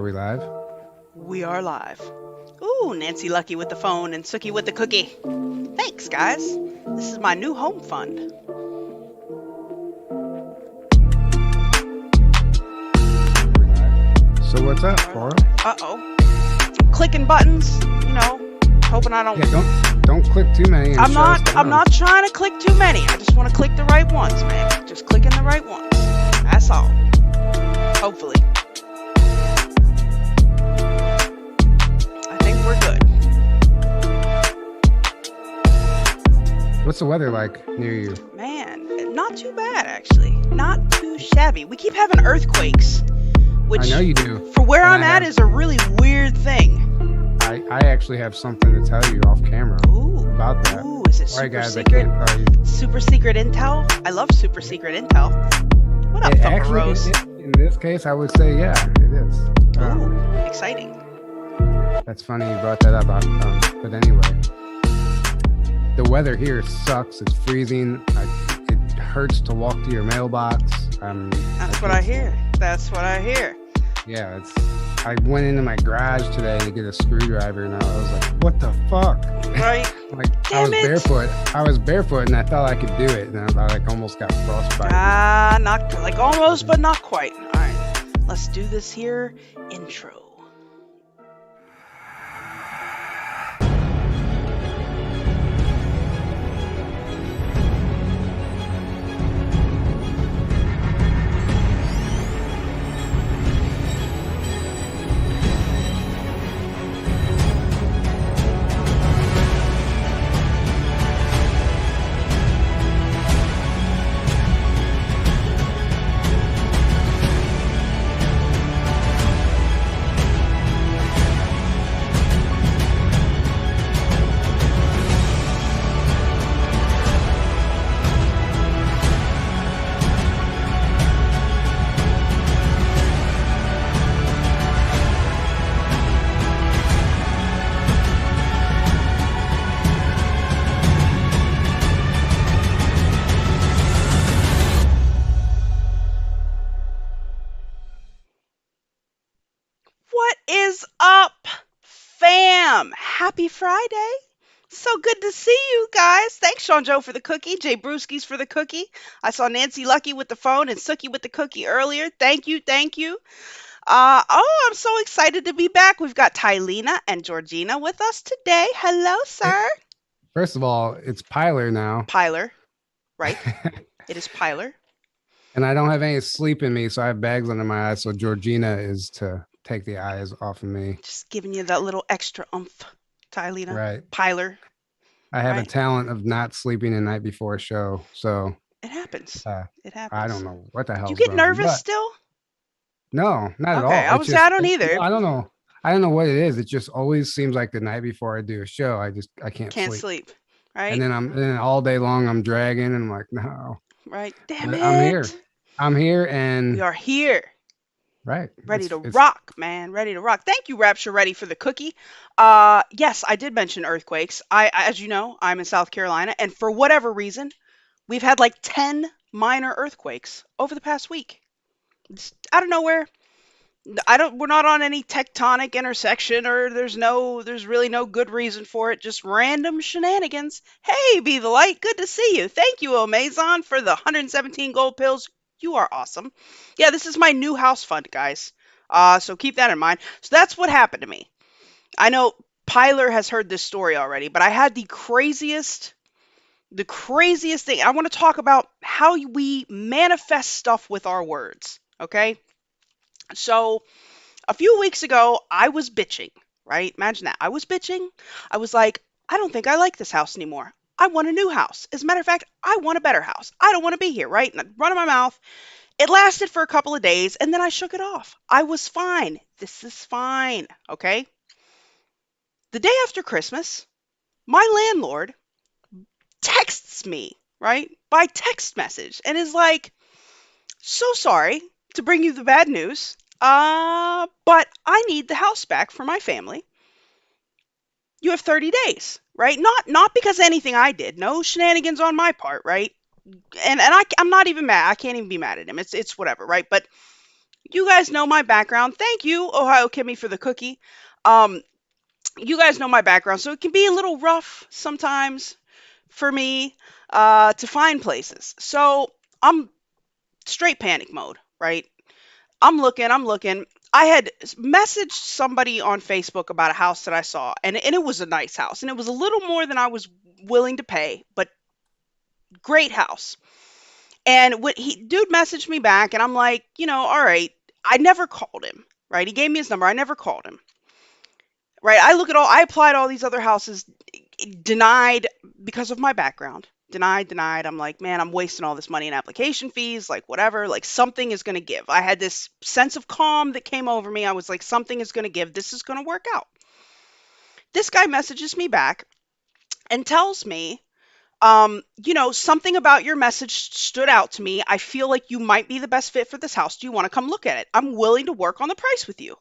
Are we live? We are live. Ooh, Nancy Lucky with the phone and Sookie with the cookie. Thanks, guys. This is my new home fund. So what's up, Cora? Uh-oh. Clicking buttons, you know, hoping I don't... Yeah, don't click too many. I'm not trying to click too many. I just want to click the right ones, man. Just clicking the right ones. That's all. Hopefully. I think we're good. What's the weather like near you? Man, not too bad, actually. Not too shabby. We keep having earthquakes, which I know you do. For where I'm at is a really weird thing. I actually have something to tell you off camera about that. Ooh, is it super guys, secret? I can't tell you. Super secret intel? I love super secret intel. What up, Thumper Rose? In this case, I would say, yeah, it is. Ooh, exciting. That's funny you brought that up. But anyway, the weather here sucks. It's freezing. It hurts to walk to your mailbox. That's what I hear. That's what I hear. Yeah, I went into my garage today to get a screwdriver, and I was like, "What the fuck?" Right? Like I was barefoot. I was barefoot, and I thought I could do it, and I almost got frostbite. Not like almost, but not quite. All right, let's do this here. Intro. Happy Friday. So good to see you guys. Thanks, Sean Joe, for the cookie. Jay Brewskis for the cookie. I saw Nancy Lucky with the phone and Sookie with the cookie earlier. Thank you. I'm so excited to be back. We've got Tylena and Georgina with us today. Hello, sir. First of all, it's Pilar now. Pilar, right? It is Pilar. And I don't have any sleep in me, so I have bags under my eyes. So Georgina is to take the eyes off of me. Just giving you that little extra oomph, Tylena. Right. Pilar. I have a talent of not sleeping the night before a show, so it happens. It happens. I don't know what the hell. You get nervous still? No, not at all. I don't either. I don't know. I don't know what it is. It just always seems like the night before I do a show, I can't sleep. Right. And then all day long I'm dragging, and I'm like, no. Right. Damn it. I'm here, and we are here. Right. Ready to rock, man. Ready to rock. Thank you, Rapture Ready, for the cookie. Yes, I did mention earthquakes. As you know, I'm in South Carolina, and for whatever reason, we've had like 10 minor earthquakes over the past week. It's out of nowhere. We're not on any tectonic intersection, or there's really no good reason for it. Just random shenanigans. Hey, Be the Light, good to see you. Thank you, Amazon, for the 117 gold pills. You are awesome. Yeah, this is my new house fund, guys. So keep that in mind. So that's what happened to me. I know Pilar has heard this story already, but I had the craziest thing. I want to talk about how we manifest stuff with our words, okay? So a few weeks ago, I was bitching, right? Imagine that. I was bitching. I was like, I don't think I like this house anymore. I want a new house. As a matter of fact, I want a better house. I don't want to be here, right? And I'd run my mouth. It lasted for a couple of days, and then I shook it off. I was fine. This is fine, okay? The day after Christmas, my landlord texts me, right, by text message, and is like, so sorry to bring you the bad news, but I need the house back for my family. You have 30 days, right? Not because of anything I did. No shenanigans on my part, right? And I'm not even mad. I can't even be mad at him. It's whatever, right? But you guys know my background. Thank you, Ohio Kimmy, for the cookie. Um, you guys know my background, so it can be a little rough sometimes for me to find places. So I'm straight panic mode, right? I'm looking. I had messaged somebody on Facebook about a house that I saw, and it was a nice house, and it was a little more than I was willing to pay, but great house. And when he dude messaged me back, and I'm like, all right. I never called him, right? He gave me his number. I never called him, right? I applied all these other houses, denied because of my background. Denied, denied. I'm like, man, I'm wasting all this money in application fees, like whatever. Like something is going to give. I had this sense of calm that came over me. I was like, something is going to give. This is going to work out. This guy messages me back and tells me, something about your message stood out to me. I feel like you might be the best fit for this house. Do you want to come look at it? I'm willing to work on the price with you.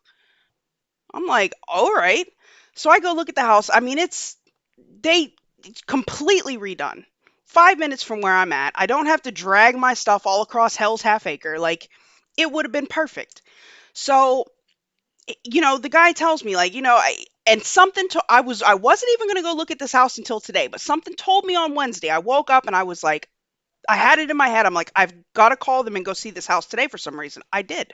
I'm like, all right. So I go look at the house. I mean, it's completely redone. 5 minutes from where I'm at. I don't have to drag my stuff all across Hell's Half Acre. Like, it would have been perfect. So, the guy tells me, like, and something to, I wasn't even going to go look at this house until today, but something told me on Wednesday. I woke up and I was like, I had it in my head. I'm like, I've got to call them and go see this house today for some reason. I did.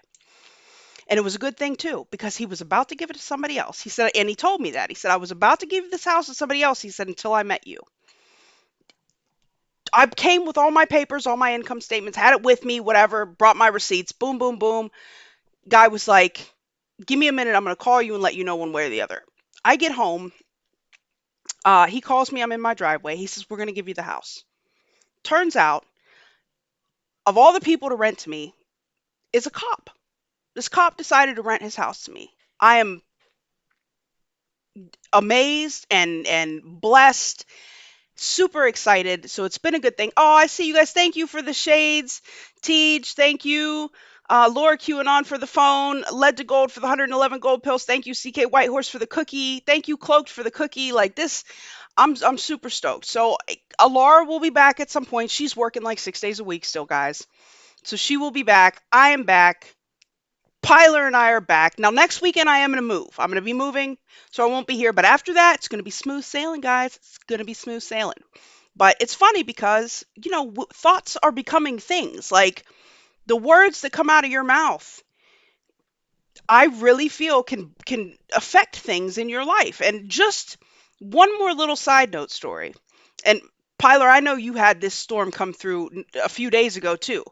And it was a good thing too, because he was about to give it to somebody else. He said, and he told me that. He said, I was about to give this house to somebody else. He said, until I met you. I came with all my papers, all my income statements, had it with me, whatever, brought my receipts, boom, boom, boom. Guy was like, give me a minute. I'm going to call you and let you know one way or the other. I get home. He calls me. I'm in my driveway. He says, we're going to give you the house. Turns out, of all the people to rent to me, is a cop. This cop decided to rent his house to me. I am amazed and blessed, super excited. So it's been a good thing. Oh, I see you guys. Thank you for the shades. Tej, thank you. Laura QAnon for the phone. Led to Gold for the 111 gold pills. Thank you, CK Whitehorse, for the cookie. Thank you, Cloaked, for the cookie. Like this, I'm super stoked. So Alara will be back at some point. She's working like 6 days a week still, guys. So she will be back. I am back. Pilar and I are back. Now, next weekend, I am going to move. I'm going to be moving, so I won't be here. But after that, it's going to be smooth sailing, guys. It's going to be smooth sailing. But it's funny because, thoughts are becoming things. Like, the words that come out of your mouth, I really feel can affect things in your life. And just one more little side note story. And, Pilar, I know you had this storm come through a few days ago, too.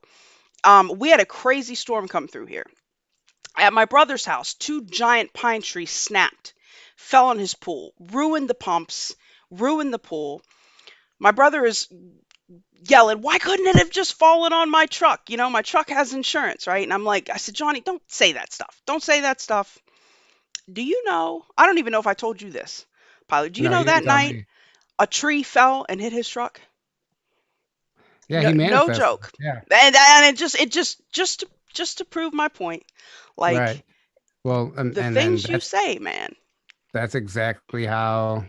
We had a crazy storm come through here. At my brother's house, 2 giant pine trees snapped, fell on his pool, ruined the pumps, ruined the pool. My brother is yelling, why couldn't it have just fallen on my truck? My truck has insurance, right? And I said, Johnny, don't say that stuff. Don't say that stuff. Do you know? I don't even know if I told you this, Pilot. Do you No, know you didn't that tell night me. a tree fell and hit his truck? Yeah, No, he no manifested. joke. Yeah, And just to prove my point, right. like Well, the and then things you say, man. that's exactly how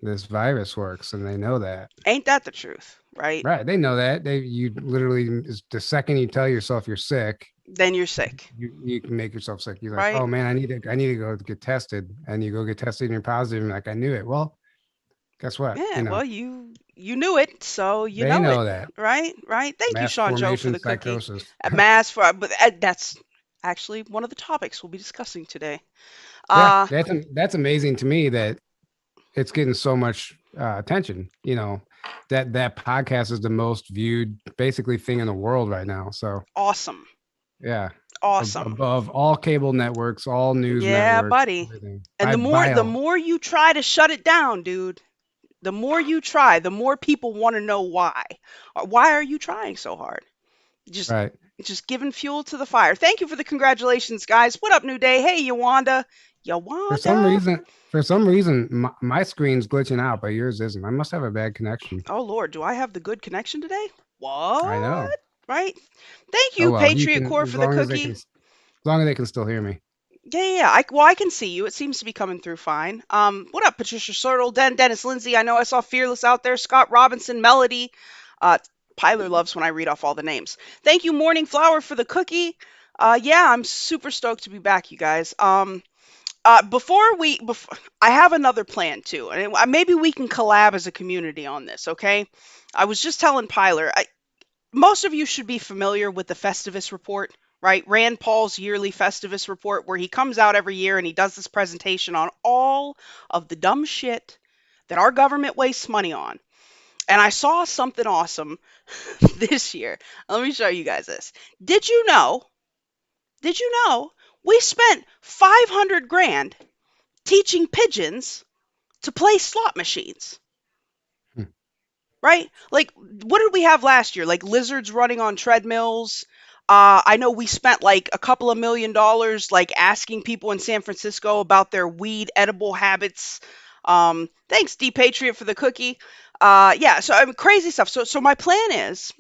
this virus works, and they know that. Ain't that the truth, right? Right. They know that. You literally, the second you tell yourself you're sick, Then you're sick, you can make yourself sick. You're like, right? oh man, I need to go get tested, and you go get tested and you're positive, and like I knew it. Well, guess what? Yeah, well, you knew it, so you They know it, know that right? Right. Thank you, mass Sean Joe, for formation the cookie. psychosis. A mass for, but that's actually one of the topics we'll be discussing today. Yeah, Uh, that's amazing to me that it's getting so much attention. That podcast is the most viewed basically thing in the world right now. So awesome, yeah, awesome. above all cable networks, all news Yeah, networks, buddy. everything. And the more By the more you try to shut it down, dude, the more you try, the more people want to know why. Why are you trying so hard? Just right. just giving fuel to the fire. Thank you for the congratulations, guys. What up, New Day? Hey, Yuvonda. For some Yuvonda. reason, my screen's glitching out, but yours isn't. I must have a bad connection. Oh Lord, do I have the good connection today? I know. What? Right? Thank Oh you, well, you Patriot can Core, for the cookie. as long as they can still hear me. Yeah. I can see you. It seems to be coming through fine. What up, Patricia Sertle, Dennis Lindsay? I know I saw Fearless out there. Scott Robinson, Melody. Uh, Pilar loves when I read off all the names. Thank you, Morning Flower, for the cookie. Yeah, I'm super stoked to be back, you guys. Before I have another plan too, and maybe we can collab as a community on this. Okay, I was just telling Pyler. Most of you should be familiar with the Festivus report, right? Rand Paul's yearly Festivus report, where he comes out every year and he does this presentation on all of the dumb shit that our government wastes money on. And I saw something awesome this year. Let me show you guys this. Did you know? Did you know we spent 500 grand teaching pigeons to play slot machines? Hmm. Right? Like, what did we have last year? Like lizards running on treadmills. I know we spent like a couple of $1 million, like asking people in San Francisco about their weed edible habits. Thanks, D Patriot, for the cookie. Yeah, so I mean, crazy stuff. So my plan is,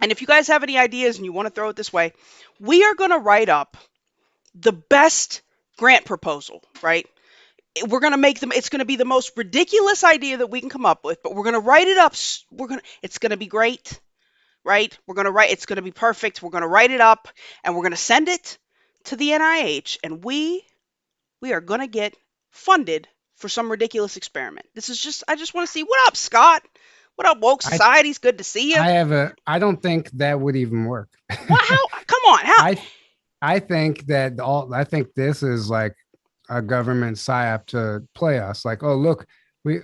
and if you guys have any ideas and you want to throw it this way, we are going to write up the best grant proposal, right? We're going to make them, it's going to be the most ridiculous idea that we can come up with, but we're going to write it up. It's going to be great, right? It's going to be perfect. We're going to write it up and we're going to send it to the NIH, and we are going to get funded for some ridiculous experiment. I just want to see. What up, Scott? What up, woke I societies? Good to see you. I don't think that would even work. What? How? Come on. How? I I think that I think this is like a government psyop to play us. Like, oh look, we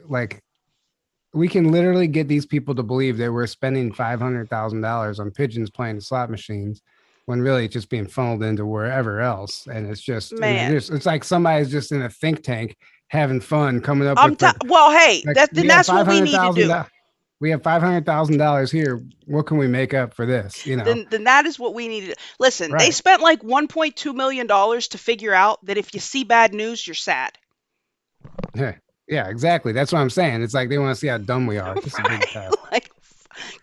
can literally get these people to believe that we're spending $500,000 on pigeons playing the slot machines, when really it's just being funneled into wherever else. And it's just, I mean, Man, it's like somebody's just in a think tank having fun, coming up with well, hey, like then that's what we need to do. we have $500,000 here. What can we make up for this? You know, Then that is what we need to do. Listen, they right? spent like $1.2 million to figure out that if you see bad news, you're sad. Yeah, yeah, exactly. That's what I'm saying. It's like they want to see how dumb we are. This is a big Right? test. Like,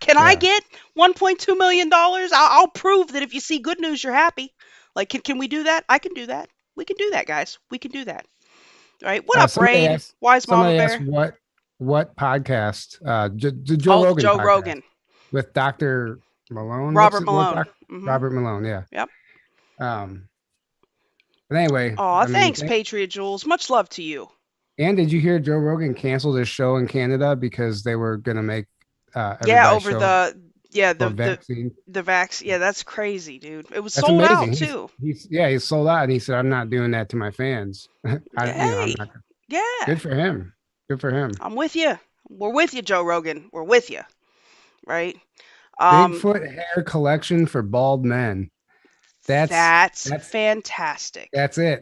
can I Yeah. get $1.2 million? I'll prove that if you see good news, you're happy. Like, can we do that? I can do that. We can do that, guys. We can do that. All right. What up, Somebody Raid? asked. Wise Mama Somebody asked Bear? what podcast? The Joe Oh, Rogan Joe podcast Rogan. with Dr. Malone. Robert What Malone. Robert Malone? Yeah. Yep. Um. But anyway, Aw, I mean, thanks, Patriot Jules. Much love to you. and did you hear Joe Rogan canceled his show in Canada because they were gonna make Yeah, everybody over show yeah, for vaccine? the vax. Yeah, that's crazy, dude. It was That's sold out amazing. too. He's sold out, and he said, "I'm not doing that to my fans." I'm Hey, not. yeah, Good for him. Good for him. I'm with you. We're with you, Joe Rogan. We're with you, right? Um, Bigfoot hair collection for bald men. That's that's that's fantastic. that's it.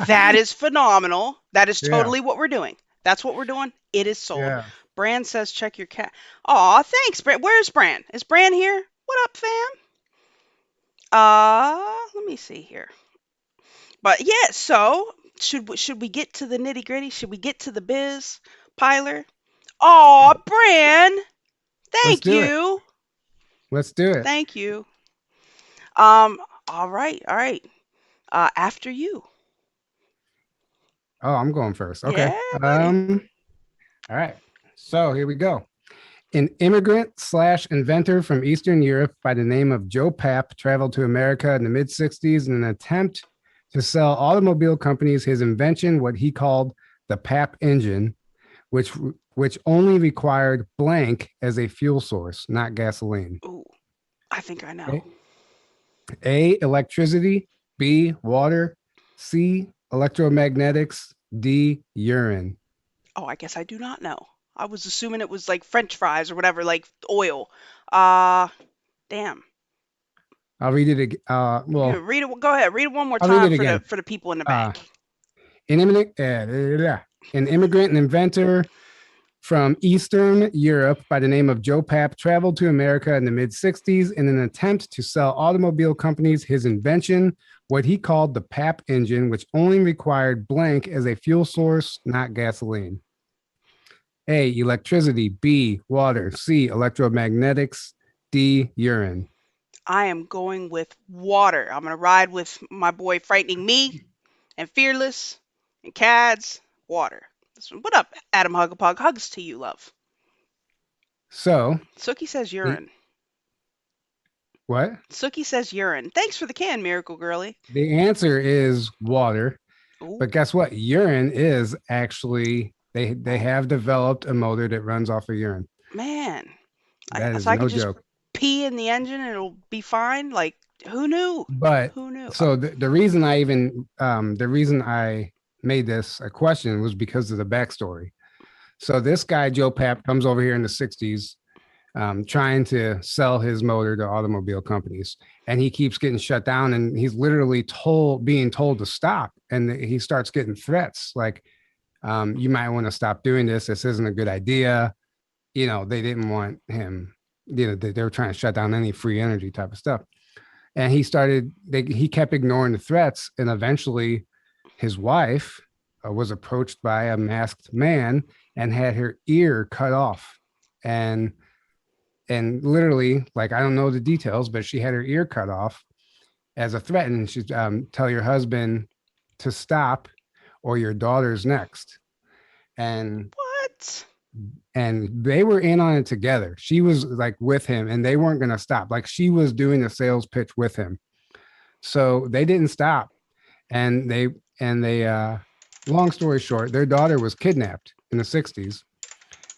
That is phenomenal. That is Yeah, totally what we're doing. That's what we're doing. It is sold. yeah. Bran says check your cat. Aw, thanks, Bran. Where's Bran? Is Bran here? What up, fam? Let me see here. But yeah, so should we get to the nitty gritty? Should we get to the biz, Piler? Aw, Bran. Let's Thank do it. you. Let's do it. Thank you. All right, all right. After you. Oh, I'm going first. Okay. Yeah, buddy. All right. So here we go. An immigrant slash inventor from Eastern Europe by the name of Joe Papp traveled to America in the mid 60s in an attempt to sell automobile companies his invention, what he called the Papp engine, which only required blank as a fuel source, not gasoline. Ooh, I think I know. Okay. A, electricity. B, water. C, electromagnetics. D, urine. Oh, I guess I do not know. I was assuming it was like French fries or whatever, like oil. Damn. I'll read it again. You read it. Go ahead. Read it one more I'll read time it again. for the people in the Uh, back. an immigrant, and inventor from Eastern Europe by the name of Joe Papp traveled to America in the mid 60s in an attempt to sell automobile companies his invention, what he called the Papp engine, which only required blank as a fuel source, not gasoline. A, electricity. B, water. C, electromagnetics. D, urine. I am going with water. I'm gonna ride with my boy Frightening Me and Fearless and Cads. Water. What up, Adam Huggapug? Hugs to you, love. So, Sookie says urine. What? Sookie says urine. Thanks for the can, Miracle Girly. The answer is water. Ooh, But guess what? Urine is actually they have developed a motor that runs off of urine. man. That is So I could no just joke. pee in the engine and it'll be fine? Like, who knew? But Who knew? so the reason I even the reason I made this a question was because of the backstory. So this guy Joe Papp comes over here in the '60s, trying to sell his motor to automobile companies, and he keeps getting shut down. And he's literally being told to stop, and he starts getting threats like, "You might want to stop doing this. This isn't a good idea." They didn't want him. They were trying to shut down any free energy type of stuff. And he kept ignoring the threats, and eventually his wife was approached by a masked man and had her ear cut off. And literally, like, I don't know the details, but she had her ear cut off as a threat, and she's tell your husband to stop or your daughter's next. and What? and they were in on it together. She was like with him, and they weren't going to stop. Like, she was doing the sales pitch with him, so they didn't stop. And they long story short, their daughter was kidnapped in the '60s.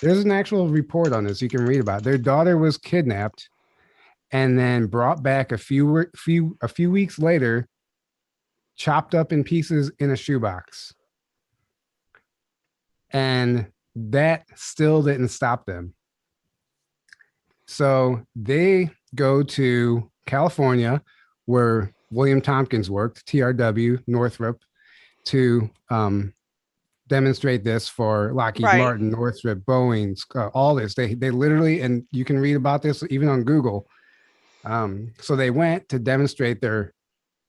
There's an actual report on this you can read about. Their daughter was kidnapped and then brought back a few weeks later, chopped up in pieces in a shoebox. And that still didn't stop them. So they go to California, where William Tompkins worked, TRW, Northrop, to demonstrate this for Lockheed Right. Martin, Northrop, Boeing, all this. They literally, and you can read about this even on Google. So they went to demonstrate their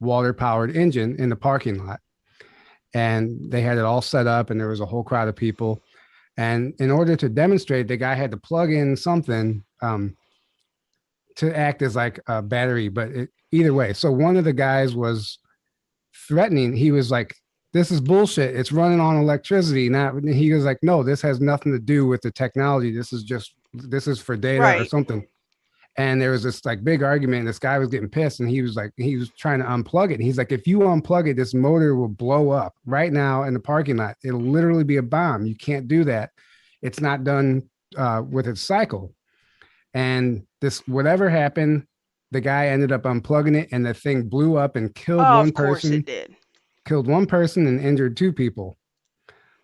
water-powered engine in the parking lot, and they had it all set up, and there was a whole crowd of people. And in order to demonstrate, the guy had to plug in something to act as like a battery. But either way, so one of the guys was threatening. He was like, "This is bullshit. It's running on electricity." He was like, "No, this has nothing to do with the technology. This is for data or Right. something." And there was this like big argument, and this guy was getting pissed, and he was trying to unplug it. And he's like, "If you unplug it, this motor will blow up right now in the parking lot. It'll literally be a bomb. You can't do that. It's not done with its cycle." And this, whatever happened, the guy ended up unplugging it, and the thing blew up and killed Oh, one of course person, it did. and injured two people.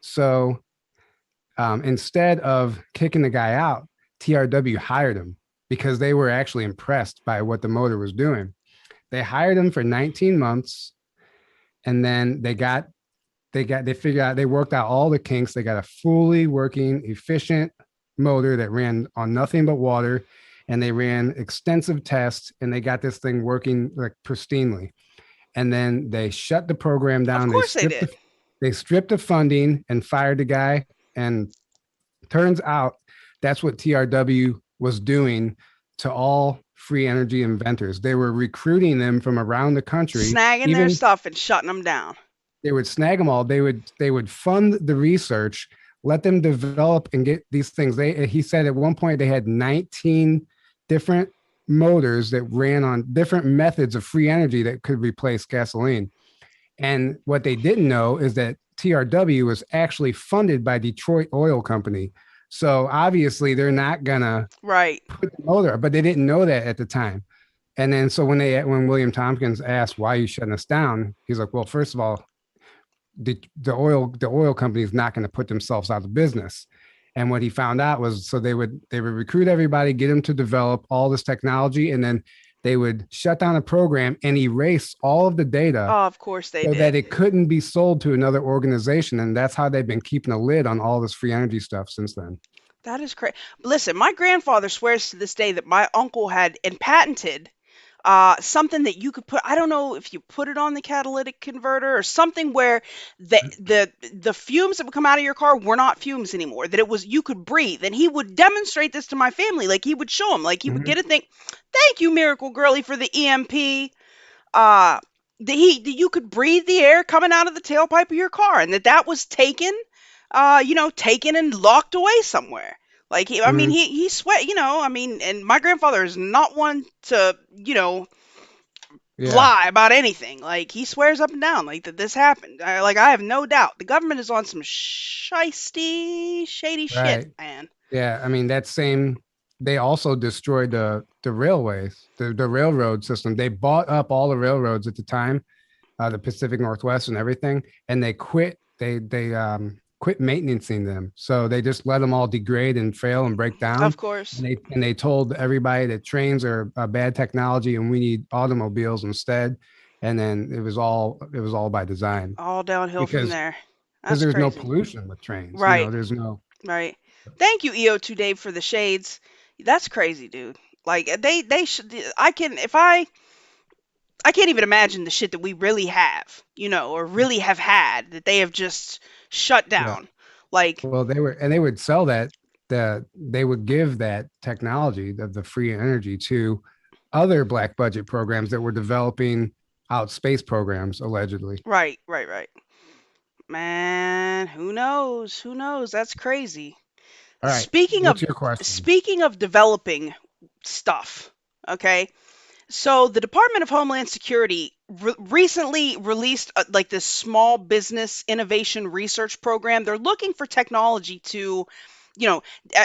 So instead of kicking the guy out, TRW hired him because they were actually impressed by what the motor was doing. They hired him for 19 months, and then they figured out, they worked out all the kinks. They got a fully working, efficient motor that ran on nothing but water, and they ran extensive tests, and they got this thing working like pristinely. And then they shut the program down. Of course they did. They stripped the funding and fired the guy. And turns out that's what TRW was doing to all free energy inventors. They were recruiting them from around the country. Snagging their stuff and shutting them down. They would snag them all. They would fund the research, let them develop and get these things. He said at one point they had 19 different motors that ran on different methods of free energy that could replace gasoline. And what they didn't know is that TRW was actually funded by Detroit Oil Company. So obviously they're not gonna put the motor, but they didn't know that at the time. And then so when William Tompkins asked, "Why are you shutting us down?" He's like, "Well, first of all, the oil company is not going to put themselves out of business." And what he found out was, so they would recruit everybody, get them to develop all this technology, and then they would shut down a program and erase all of the data. Oh, of course they did. That it couldn't be sold to another organization. And that's how they've been keeping a lid on all this free energy stuff since then. That is crazy. Listen, my grandfather swears to this day that my uncle had patented something that you could put. I don't know if you put it on the catalytic converter or something where the fumes that would come out of your car were not fumes anymore. That it was, you could breathe. And he would demonstrate this to my family. Like, he would show them. Like, he would get a thing. Thank you, Miracle Girly, for the EMP. That you could breathe the air coming out of the tailpipe of your car, and that was taken and locked away somewhere. Like I mean, Mhm. he sweat. I mean, and my grandfather is not one to Yeah. lie about anything. Like he swears up and down like that this happened. I have no doubt the government is on some shisty, shady shit, Right. man. Yeah. I mean, that same. They also destroyed the railways, the railroad system. They bought up all the railroads at the time, the Pacific Northwest and everything, and they quit. They quit maintaining them, so they just let them all degrade and fail and break down. Of course, And they told everybody that trains are bad technology and we need automobiles instead. And then it was all by design all downhill from because there. because That's there's no crazy. pollution with trains. Right, There's no. right. Thank you, EO2 Dave, for the shades. That's crazy, dude. Like they should. I can if I can't even imagine the shit that we really have, or really have had that they have just shut Yeah. down. Like, Well, they would sell that they would give that technology of the free energy to other black budget programs that were developing out space programs allegedly. right, right, right. Man, who knows? Who knows? That's crazy. All right. Speaking What's of your question? speaking of developing stuff, okay? So the Department of Homeland Security recently released like this small business innovation research program. They're looking for technology to,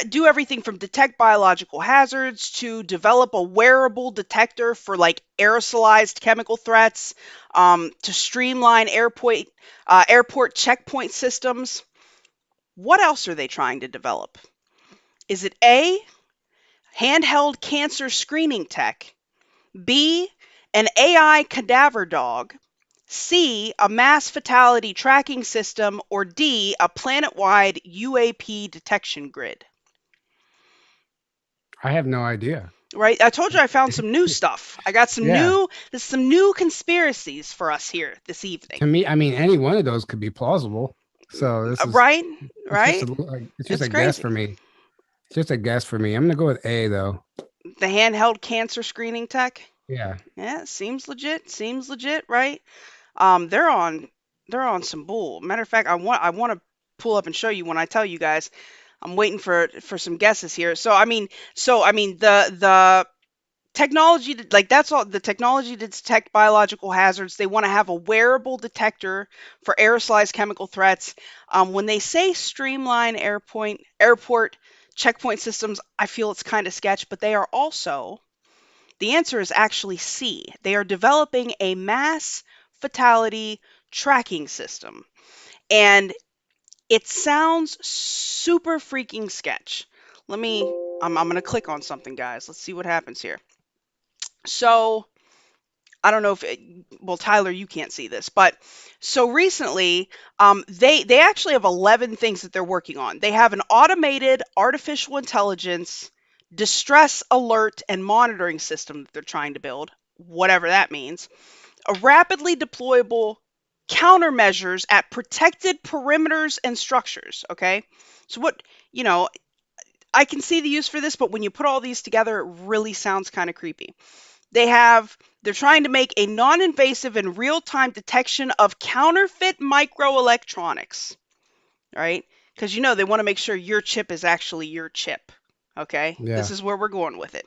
do everything from detect biological hazards to develop a wearable detector for like aerosolized chemical threats, to streamline airport checkpoint systems. What else are they trying to develop? Is it A, handheld cancer screening tech? B, an AI cadaver dog? C, a mass fatality tracking system? Or D, a planet wide UAP detection grid? I have no idea. Right? I told you I found some new stuff. I got Yeah. there's some new conspiracies for us here this evening. To me, I mean, any one of those could be plausible. So this is Right? it's just Right? a It's guess crazy. for me. It's just a guess for me. I'm gonna go with A though. The handheld cancer screening tech? Yeah. Yeah, seems legit. Seems legit, right? They're on some bull. Matter of fact, I want to pull up and show you when I tell you guys. I'm waiting for some guesses here. So I mean the technology to, like that's all the technology to detect biological hazards. They want to have a wearable detector for aerosolized chemical threats. When they say streamline airport checkpoint systems, I feel it's kind of sketch, but they are also the answer is actually C. They are developing a mass fatality tracking system. And it sounds super freaking sketch. I'm going to click on something, guys. Let's see what happens here. So, I don't know well, Tyler, you can't see this, but so recently, they actually have 11 things that they're working on. They have an automated artificial intelligence distress alert and monitoring system that they're trying to build, whatever that means. A rapidly deployable countermeasures at protected perimeters and structures. Okay, so I can see the use for this, but when you put all these together, it really sounds kind of creepy. They're trying to make a non-invasive and real-time detection of counterfeit microelectronics, right? Because they want to make sure your chip is actually your chip. Okay, this Yeah. is where we're going with it.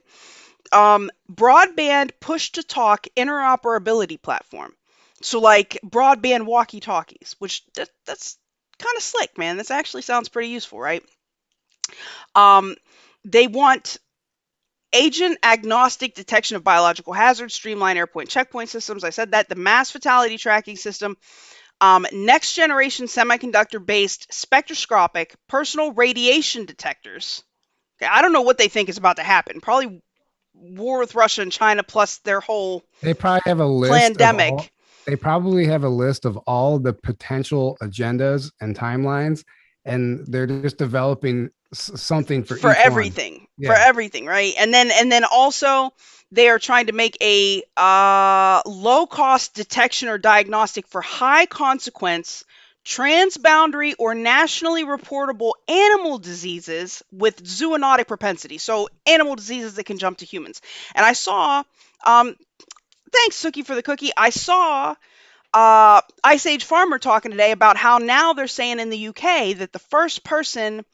Broadband push-to-talk interoperability platform. So like broadband walkie-talkies, which that's kind of slick, man. This actually sounds pretty useful, right? Um, they want agent agnostic detection of biological hazards, streamline airport checkpoint systems. I said that. The mass fatality tracking system, next generation semiconductor based spectroscopic personal radiation detectors. Okay, I don't know what they think is about to happen. Probably war with Russia and China plus their whole They probably have a list of all. pandemic They probably have a list of all the potential agendas and timelines, and they're just developing something for for each one. everything. For Yeah. everything, right? And then also they are trying to make a low cost detection or diagnostic for high consequence transboundary or nationally reportable animal diseases with zoonotic propensity. So animal diseases that can jump to humans. And I saw thanks Suki for the cookie. I saw Ice Age Farmer talking today about how now they're saying in the UK that the first person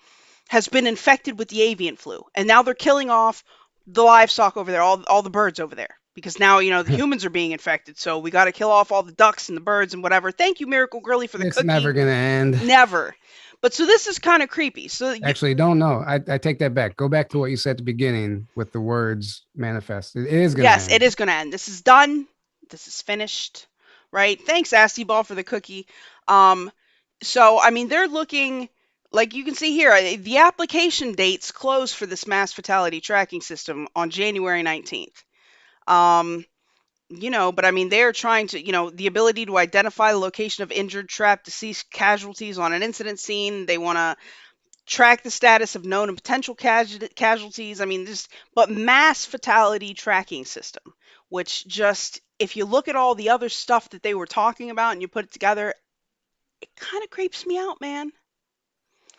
has been infected with the avian flu, and now they're killing off the livestock over there, all the birds over there, because now the humans are being infected. So we got to kill off all the ducks and the birds and whatever. Thank you, Miracle Grilly, for the It's cookie. never gonna end. Never. But so this is kind of creepy. So Actually, don't know. I take that back. Go back to what you said at the beginning with the words manifest. It is gonna yes, end. it is going to end. This is done. This is finished. Right? Thanks, Asty Ball, for the cookie. Um, so I mean, they're looking like you can see here. The application dates close for this mass fatality tracking system on January 19th. Um, but I mean, they're trying to, the ability to identify the location of injured, trapped, deceased casualties on an incident scene. They want to track the status of known and potential casualties. I mean, but mass fatality tracking system, which just, if you look at all the other stuff that they were talking about and you put it together, it kind of creeps me out, man.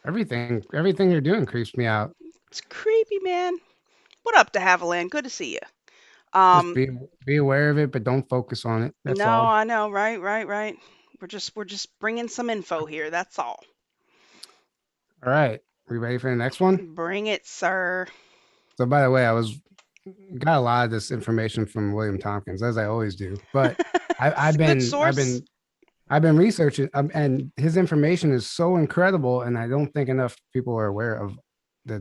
Everything you're doing creeps me out. It's creepy, man. What up, DeHaviland? Good to see you. Just be aware of it, but don't focus on it. That's No, all. I know, right, right, right. We're just bringing some info here. That's all. All right. We ready for the next one? Bring it, sir. So by the way, I got a lot of this information from William Tompkins, as I always do. But It's I've a good been source. researching, and his information is so incredible, and I don't think enough people are aware of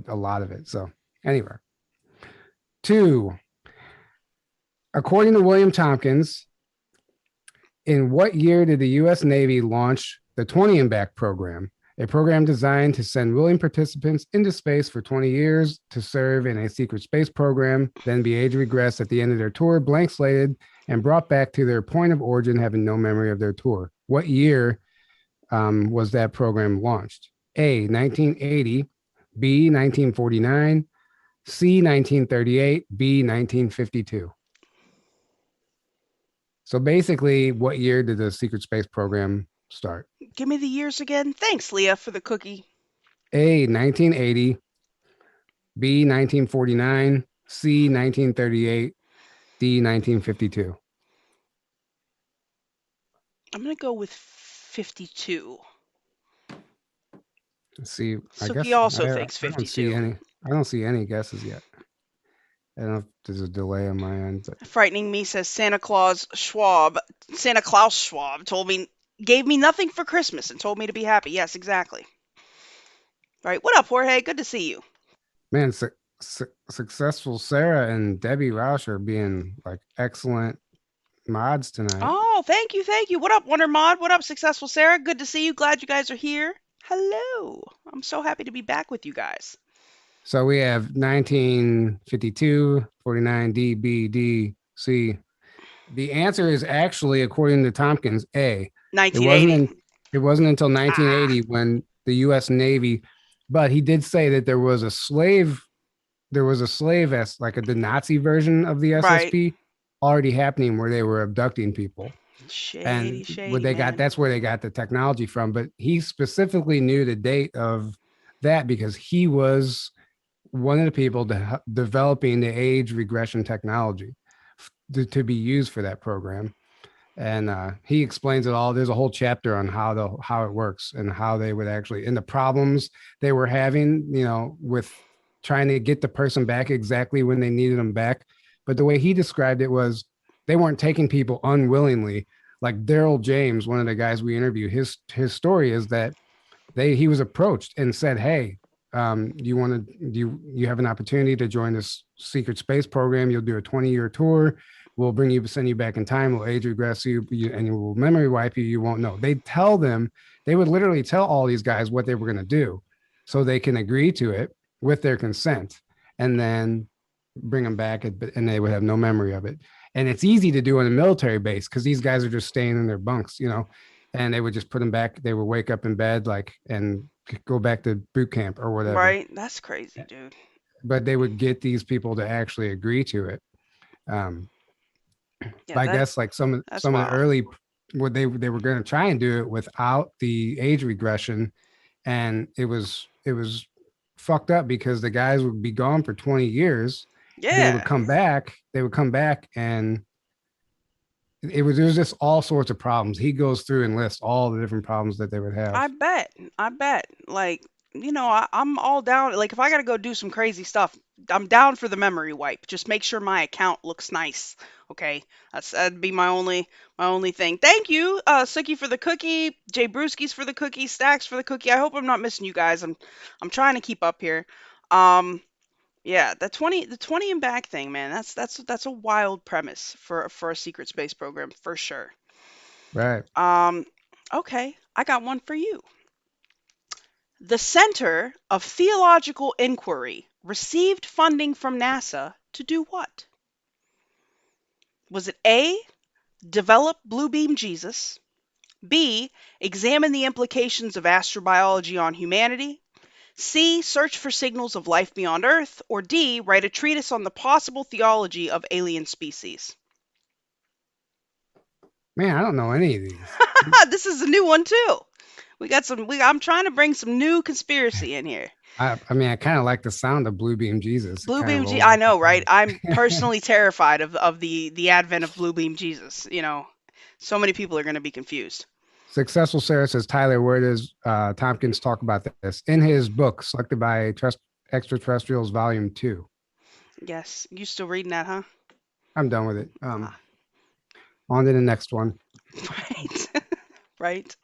a lot of it. So anyway, two, according to William Tompkins, in what year did the U.S. Navy launch the 20 and Back program? A program designed to send willing participants into space for 20 years to serve in a secret space program, then be age regressed at the end of their tour, blank slated, and brought back to their point of origin, having no memory of their tour. What year was that program launched? A, 1980, B, 1949, C, 1938, B, 1952. So basically, what year did the secret space program start? Give me the years again. Thanks, Leah, for the cookie. A, 1980, B, 1949, C, 1938, D, 1952. I'm going to go with 52. Let's see. I Suki guess also I thinks don't see 52. any. I don't see any guesses yet. I don't know if there's a delay on my end, but Frightening Me says Santa Claus Schwab gave me nothing for Christmas and told me to be happy. Yes, exactly. Right. What up, Jorge? Good to see you. man, successful Sarah and Debbie Roush are being like excellent mods tonight. Oh, thank you, thank you. What up, Wonder Mod? What up, Successful Sarah? Good to see you. Glad you guys are here. Hello. I'm so happy to be back with you guys. So we have 1952, 49, D, B, D, C. The answer is actually, according to Tompkins, A. 1980. It wasn't until 1980 when the U.S. Navy, but he did say that there was a slave as like the Nazi version of the SSP Right. already happening where they were abducting people. Shady, And shady, that's where they got the technology from. But he specifically knew the date of that because he was one of the people developing the age regression technology to be used for that program. And he explains it all. There's a whole chapter on how it works and how they would actually, and the problems they were having, with trying to get the person back exactly when they needed them back. But the way he described it was they weren't taking people unwillingly. Like Daryl James, one of the guys we interviewed, his story is that he was approached and said, "Hey, you have an opportunity to join this secret space program? You'll do a 20-year tour. We'll send you back in time. We'll age regress you, and we'll memory wipe you. You won't know." They would literally tell all these guys what they were going to do, so they can agree to it with their consent, and then bring them back, and they would have no memory of it. And it's easy to do on a military base because these guys are just staying in their bunks, and they would just put them back. They would wake up in bed and go back to boot camp or whatever. Right. That's crazy, dude. But they would get these people to actually agree to it. Yeah, I guess like some of the early, what they were going to try and do it without the age regression, and it was fucked up because the guys would be gone for 20 years. Yeah. They would come back, and there was just all sorts of problems. He goes through and lists all the different problems that they would have. I bet. Like, I'm all down. Like if I gotta go do some crazy stuff, I'm down for the memory wipe. Just make sure my account looks nice. Okay, that'd be my only thing. Thank you, Suki for the cookie, Jay Brewskis for the cookie, Stacks for the cookie. I hope I'm not missing you guys. I'm trying to keep up here. Um, yeah, the 20 and back thing, man. That's a wild premise for a secret space program for sure. Right. Um, okay, I got one for you. The Center of Theological Inquiry received funding from NASA to do what? Was it A, develop Blue Beam Jesus, B, examine the implications of astrobiology on humanity, C, search for signals of life beyond Earth, or D, write a treatise on the possible theology of alien species? Man, I don't know any of these. This is a new one too. I'm trying to bring some new conspiracy in here. I mean, I kind of like the sound of Blue Beam Jesus. It Blue kind of Beam rolls I off the know, right? tongue. I'm personally terrified of the advent of Blue Beam Jesus. So many people are going to be confused. Successful Sarah says, Tyler, where does Tompkins talk about this? In his book, Selected by Extraterrestrials, Volume 2. Yes, you still reading that, huh? I'm done with it. Ah, On to the next one. right, right,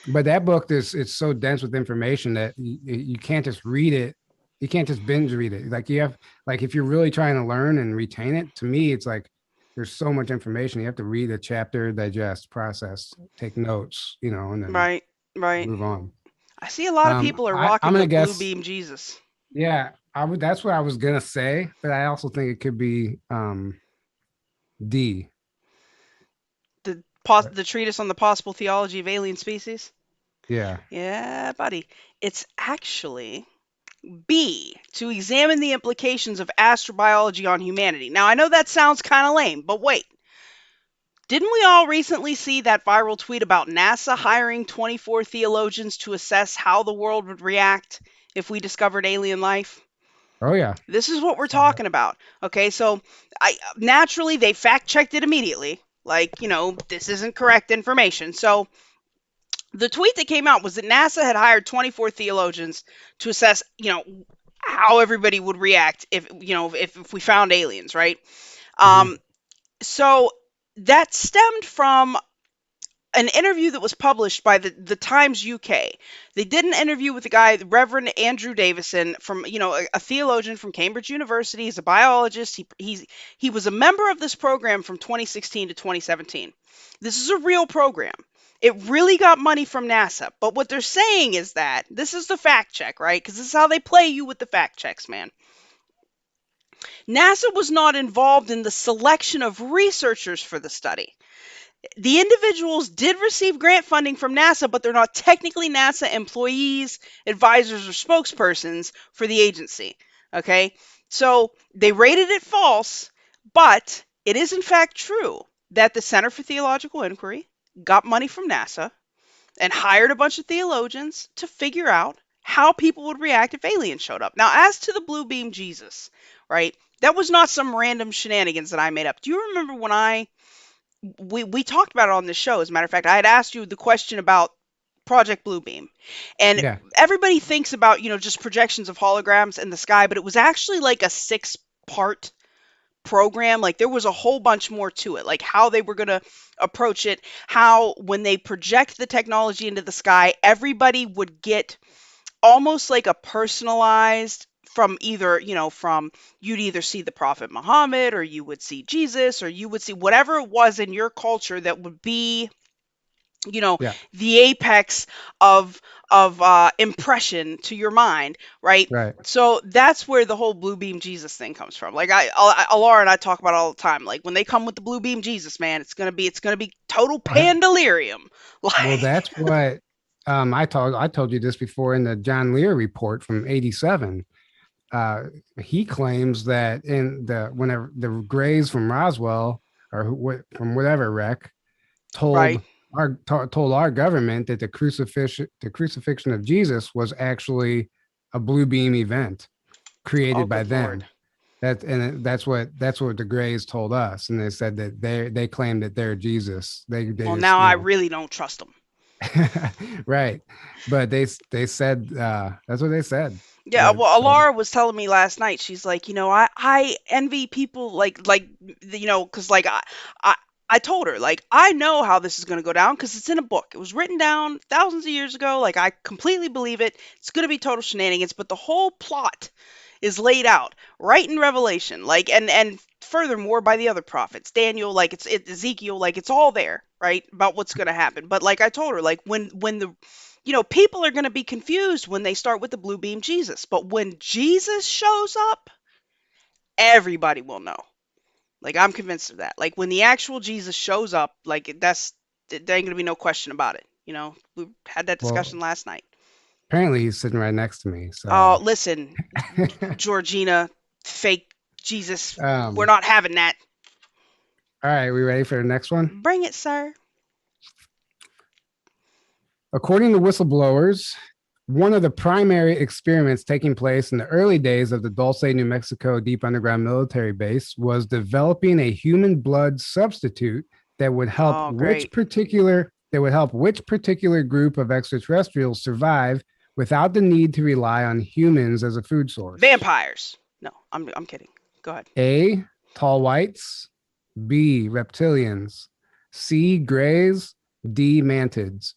But that book is it's so dense with information that you can't just read it. You can't just binge read it. Like you have, like if you're really trying to learn and retain it, to me, it's like there's so much information. You have to read a chapter, digest, process, take notes, and then right, right. move on. I see a lot of people are I'm rocking gonna the Blue guess, Beam Jesus. yeah, I would. That's what I was gonna say, but I also think it could be D. The treatise on the possible theology of alien species. Yeah. Yeah, buddy. It's actually B, to examine the implications of astrobiology on humanity. Now, I know that sounds kind of lame, but wait. Didn't we all recently see that viral tweet about NASA hiring 24 theologians to assess how the world would react if we discovered alien life? Oh yeah. This is what we're Saw that. talking about. Okay, so I naturally they fact checked it immediately. Like, this isn't correct information. So the tweet that came out was that NASA had hired 24 theologians to assess, how everybody would react if we found aliens, right? Mm-hmm. Um, so that stemmed from an interview that was published by the Times UK. They did an interview with the guy, Reverend Andrew Davison, from a theologian from Cambridge University. He's a biologist. He was a member of this program from 2016 to 2017. This is a real program. It really got money from NASA. But what they're saying is that this is the fact check, right? Because this is how they play you with the fact checks, man. NASA was not involved in the selection of researchers for the study. The individuals did receive grant funding from NASA, but they're not technically NASA employees, advisors, or spokespersons for the agency. Okay? So they rated it false, but it is in fact true that the Center for Theological Inquiry got money from NASA and hired a bunch of theologians to figure out how people would react if aliens showed up. Now, as to the Blue Beam Jesus, right? That was not some random shenanigans that I made up. Do you remember when we talked about it on this show? As a matter of fact, I had asked you the question about Project Bluebeam, and Yeah. everybody thinks about just projections of holograms in the sky, but it was actually like a 6-part program. Like there was a whole bunch more to it, like how they were going to approach it, how when they project the technology into the sky, everybody would get almost like a personalized from either, from you'd either see the Prophet Muhammad, or you would see Jesus, or you would see whatever it was in your culture that would be, Yeah. the apex of impression to your mind, right? Right. So that's where the whole Blue Beam Jesus thing comes from. Like Alara and I talk about it all the time. Like when they come with the Blue Beam Jesus, man, it's gonna be total pandalirium. Well, Like, that's what I told you this before in the John Lear report from '87. He claims that in the whenever the Grays from Roswell or from whatever wreck right? told told our government that the crucifixion of Jesus was actually a blue beam event Oh, created by good Lord. them. That's what the Grays told us, and they said that they claim that they're Jesus. They Well, just now I really don't trust them. Right. But they said that's what they said. Yeah, That well, so, Alara was telling me last night. She's like, I envy people because like I I told her like I know how this is going to go down because it's in a book. It was written down thousands of years ago. Like I completely believe it. It's going to be total shenanigans, but the whole plot is laid out right in Revelation. Like and furthermore by the other prophets, Daniel, like Ezekiel, like it's all there, right, about what's going to happen. But like I told her, like when the people are going to be confused when they start with the blue beam Jesus. But when Jesus shows up, everybody will know. Like, I'm convinced of that. Like, when the actual Jesus shows up, like, there ain't going to be no question about it. We had that well, discussion last night. apparently he's sitting right next to me. Oh, So listen, Georgina, fake Jesus, we're um not having that. all right, we ready for the next one? Bring it, sir. According to whistleblowers, one of the primary experiments taking place in the early days of the Dulce, New Mexico deep underground military base was developing a human blood substitute that would help Oh, which great. particular group of extraterrestrials survive without the need to rely on humans as a food source. Vampires. No, I'm kidding. Go ahead. A, tall whites, B, reptilians, C, grays, D, mantids.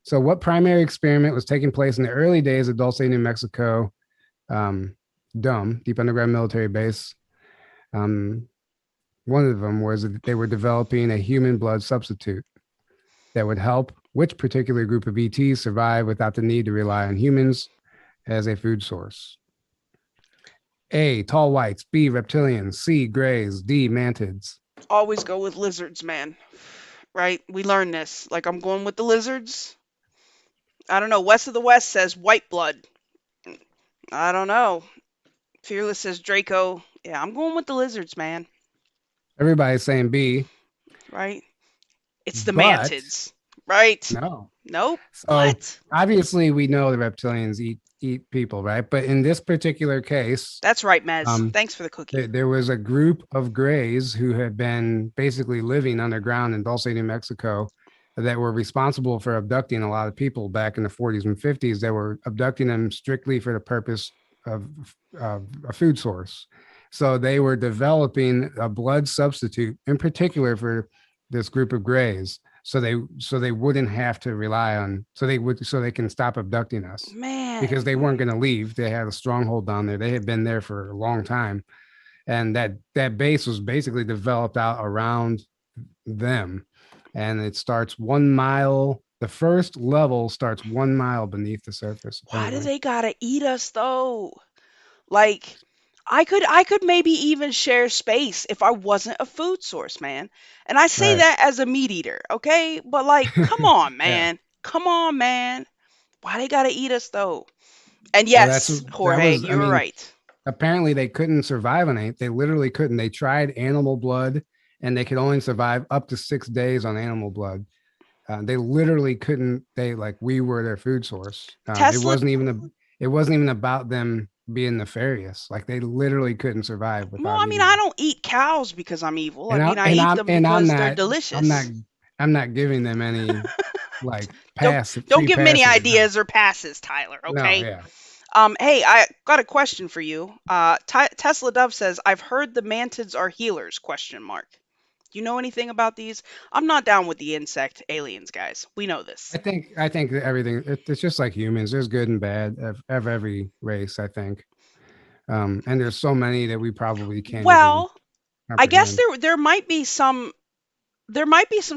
So, what primary experiment was taking place in the early days of Dulce, New Mexico, deep underground military base? Um, one of them was that they were developing a human blood substitute that would help which particular group of ETs survive without the need to rely on humans as a food source? A, tall whites, B, reptilians, C, grays, D, mantids. Always go with lizards, man. Right? We learned this. Like, I'm going with the lizards. I don't know. West of the West says white blood. I don't know. Fearless says Draco. Yeah, I'm going with the lizards, man. Everybody's saying B, Right? It's the but mantids. Right? no. Nope. So What? obviously we know the reptilians eat people, right? But in this particular case, That's right, Mez. um, Thanks for the cookie. there was a group of Greys who had been basically living underground in Dulce, New Mexico, that were responsible for abducting a lot of people back in the 40s and 50s. They were abducting them strictly for the purpose of a food source. So they were developing a blood substitute, in particular for this group of Greys. So they wouldn't have to rely on so they can stop abducting us Man. because they weren't going to leave. They had a stronghold down there. They had been there for a long time, and that base was basically developed out around them. And it starts 1 mile. The first level starts 1 mile beneath the surface. Why do Apparently, they gotta eat us though? Like, I could maybe even share space if I wasn't a food source, man. And I say right? that as a meat eater, okay? But like, come on, Yeah. man. Come on, man. Why they gotta eat us though? And Well, yes, that Jorge, was. I you're mean, right. apparently they couldn't survive on it. They literally couldn't. They tried animal blood, and they could only survive up to 6 days on animal blood. They literally couldn't. They like we were their food source. Tesla, It wasn't even about them being nefarious. Like they literally couldn't survive well, without I mean, eating I us. don't eat cows because I'm evil. I And mean, I eat them I'm because they're not I'm not delicious. I'm not giving them any like Don't free give me any passes. No, ideas or passes, Tyler, no, okay? yeah. Hey, I got a question for you. Tesla Dove says, "I've heard the mantids are healers?" Question mark. Do you know anything about these? I'm not down with the insect aliens, guys. We know this. I think that everything it's just like humans. There's good and bad of every race. I think, and there's so many that we probably can't even Well, I guess comprehend. there might be some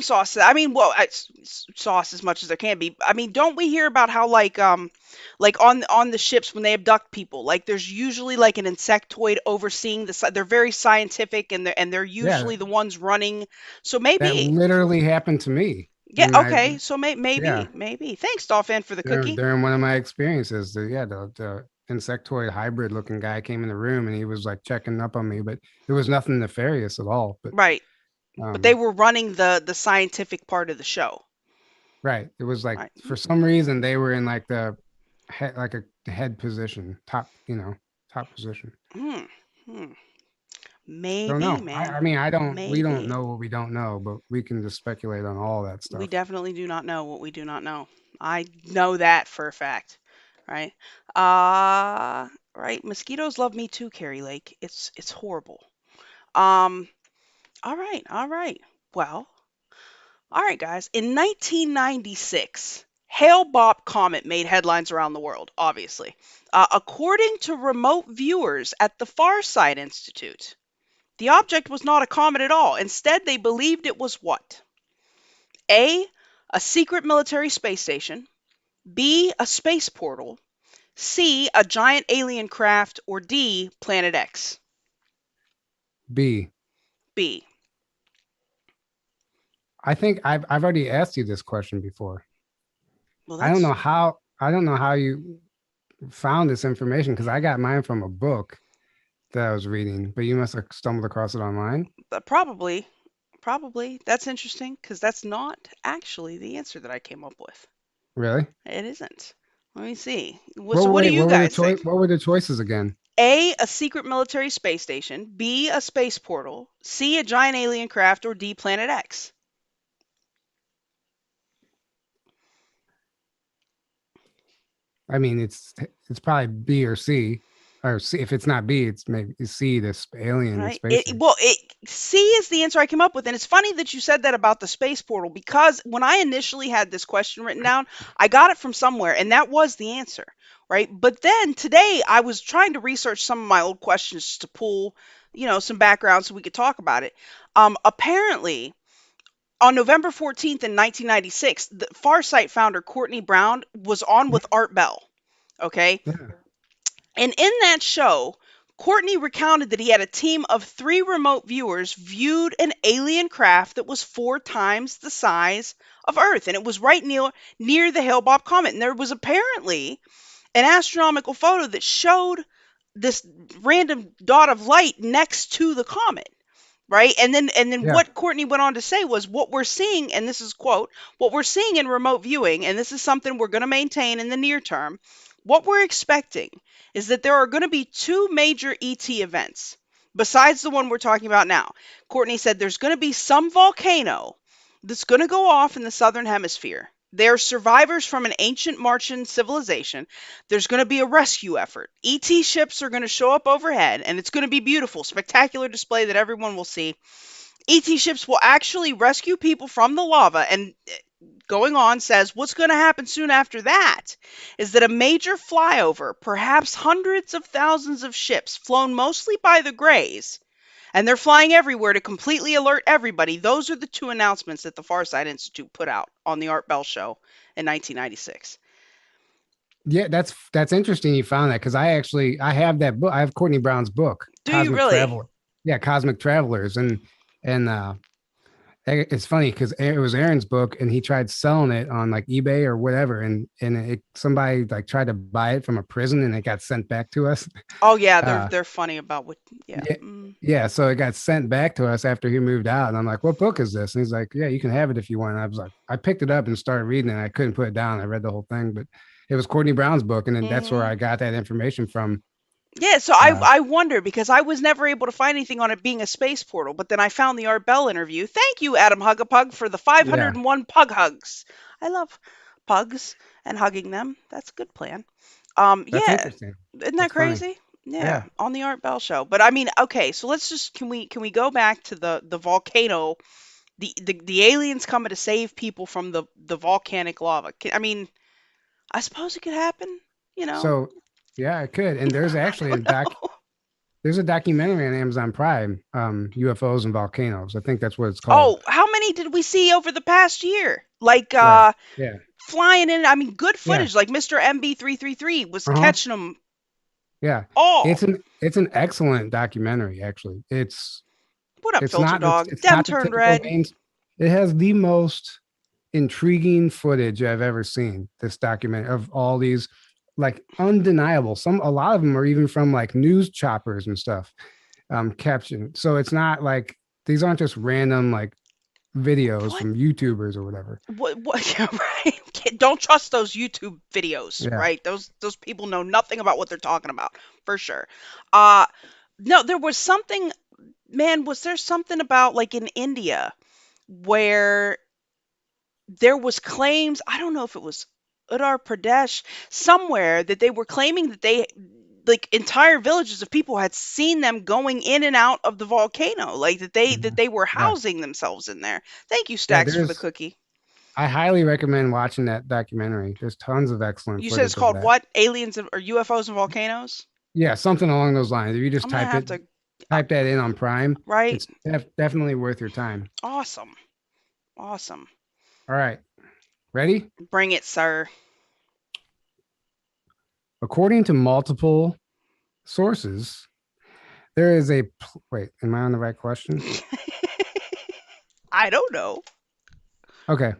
sauce. I mean, well, sauce as much as there can be. I mean, don't we hear about how like on the ships when they abduct people, like there's usually like an insectoid overseeing they're very scientific and they're Yeah, usually the ones running. So that maybe. literally happened to me Yeah, in my okay. So yeah maybe. Thanks, Dolphin, for the cookie. during one of my experiences. The insectoid hybrid looking guy came in the room and he was like checking up on me, but there was nothing nefarious at all. But Right. But they um, were running the scientific part of the show. right, it was like Right. for some reason they were in like the head, like a head position, top, top position. Hmm. Hmm. Don't know. Maybe, I man. mean, we don't Maybe. know what we don't know, but we can just speculate on all that We stuff. definitely do not know what we do not know. I know that for a fact, right? Right. Mosquitoes love me too, Carrie Lake. It's horrible. Um, all right, all right. Well, all right, guys. In 1996, Hale-Bopp comet made headlines around the world, obviously. According to remote viewers at the Farsight Institute, the object was not a comet at all. Instead, they believed it was what? A, a secret military space station. B, a space portal. C, a giant alien craft. Or D, Planet X. B. B. I think I've already asked you this question before. Well, I that's don't know how you found this information because I got mine from a book that I was reading, but you must have stumbled across it online. probably, probably. That's interesting because that's not actually the answer that I came up with. Really? It isn't. Let me see. Well, So, what do wait, you guys think? what were the choices again? A secret military space station. B, a space portal. C, a giant alien craft. Or D, Planet X. I mean, it's probably B or C, or C. If it's not B, it's maybe C, this alien in Right. space thing. C is the answer I came up with, and it's funny that you said that about the space portal because when I initially had this question written down, I got it from somewhere, and that was the answer, right? But then today I was trying to research some of my old questions to pull, some background so we could talk about it. Apparently, on November 14th in 1996, the Farsight founder Courtney Brown was on with Art Bell. Okay, Yeah, and in that show, Courtney recounted that he had a team of 3 remote viewers viewed an alien craft that was 4 times the size of Earth, and it was right near the Hale-Bopp comet. And there was apparently an astronomical photo that showed this random dot of light next to the comet. Right. And then yeah. what Courtney went on to say was what we're seeing, and this is quote, what we're seeing in remote viewing, and this is something we're going to maintain in the near term, what we're expecting is that there are going to be 2 major ET events besides the one we're talking about now. Courtney said there's going to be some volcano that's going to go off in the southern hemisphere. They're survivors from an ancient Martian civilization. There's going to be a rescue effort. ET ships are going to show up overhead, and it's going to be beautiful, spectacular display that everyone will see. ET ships will actually rescue people from the lava, and going on says what's going to happen soon after that is that a major flyover, perhaps hundreds of thousands of ships flown mostly by the Greys, and they're flying everywhere to completely alert everybody. Those are the 2 announcements that the Farsight Institute put out on the Art Bell show in 1996. Yeah, that's interesting. You found that because I have that book. I have Courtney Brown's book, Do you Cosmic really? Traveler. Yeah, Cosmic Travelers, and it's funny because it was Aaron's book, and he tried selling it on like eBay or whatever, and somebody like tried to buy it from a prison, and it got sent back to us. Oh yeah, they're Uh, they're funny about what. Yeah. yeah, yeah. So it got sent back to us after he moved out, and I'm like, "What book is this?" And he's like, "Yeah, you can have it if you want." And I was like, I picked it up and started reading it. I couldn't put it down. I read the whole thing, but it was Courtney Brown's book, and then that's where hmm I got that information from. Yeah, so I Uh, I wonder because I was never able to find anything on it being a space portal, but then I found the Art Bell interview. Thank you, Adam Hugapug, for the yeah, 501 pug hugs. I love pugs and hugging them. That's a good plan. that's Yeah, interesting. isn't that That's funny. crazy? Yeah, Yeah. on the Art Bell show. But I mean, okay, so let's just can we go back to the volcano, the aliens coming to save people from the volcanic lava. I mean, I suppose it could happen, you know. So yeah, it could. And there's I actually don't know. there's a documentary on Amazon Prime, UFOs and volcanoes. I think that's what it's called. Oh, how many did we see over the past year? Like Right. Yeah. flying in, I mean good Yeah. footage like Mr. MB333 was Uh-huh. catching them Yeah. all. It's an excellent documentary, actually. What up, Filter Dog? It's Dem not the turned typical red. main. It has the most intriguing footage I've ever seen. This documentary of all these like undeniable. A lot of them are even from like news choppers and stuff. Captioned. So it's not like these aren't just random like videos What? from YouTubers or whatever. What? Yeah, right. Don't trust those YouTube videos, Yeah. right? Those people know nothing about what they're talking about, for sure. Uh no, there was something man, was there something about like in India where there was claims, I don't know if it was Uttar Pradesh, somewhere that they were claiming that they like entire villages of people had seen them going in and out of the volcano, like that Mhm. they were Yeah. housing themselves in there. Thank you, Yeah. Stacks, for the cookie. I highly recommend watching that documentary. There's tons of excellent You said it's footage of called that. what? Aliens or UFOs and volcanoes? Yeah, something along those lines. If you just I'm gonna have to, uh, type that in on Prime, right? it's definitely worth your time. Awesome, awesome. All right, ready? Bring it, sir. According to multiple sources, there is a wait. Am I on the right question? I don't know. Okay.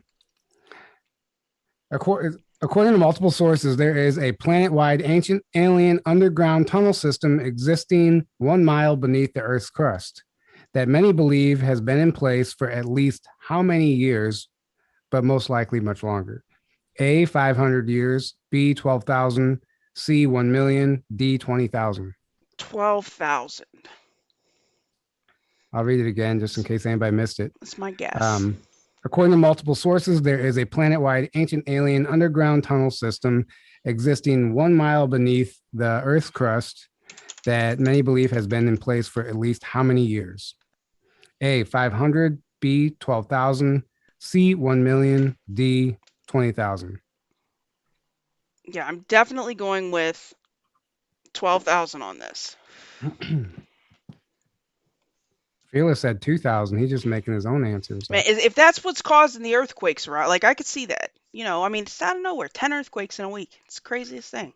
According to multiple sources, there is a planet-wide ancient alien underground tunnel system existing 1 mile beneath the Earth's crust that many believe has been in place for at least how many years, but most likely much longer. A, 500 years, B, 12,000, C, 1 million, D, 20,000. 12,000. I'll read it again just in case anybody missed it. That's my guess. Um, According to multiple sources, there is a planet wide ancient alien underground tunnel system existing 1 mile beneath the Earth's crust that many believe has been in place for at least how many years? A, 500, B, 12,000, C, 1 million, D, 20,000. Yeah, I'm definitely going with 12,000 on this. Fearless said 2,000. He's just making his own answers Man, up. if that's what's causing the earthquakes, right? Like I could see that. I mean, it's out of nowhere. 10 earthquakes in a week. It's the craziest thing.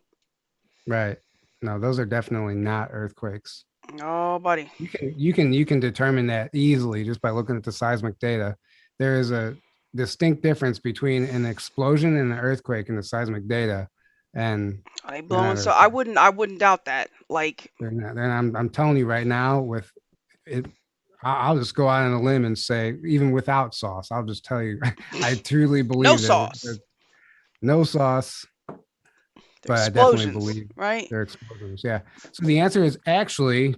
Right. No, those are definitely not earthquakes. Oh, buddy. You can determine that easily just by looking at the seismic data. There is a distinct difference between an explosion and an earthquake in the seismic data, and I they're blowing. not So I earthquakes. wouldn't. I wouldn't doubt that. Like They're not. I'm telling you right now, with it, I'll just go out on a limb and say, even without sauce, I'll just tell you, I truly no believe that sauce. there's no sauce, They're but I definitely explosions, believe right? they're explosions. Yeah. So the answer is actually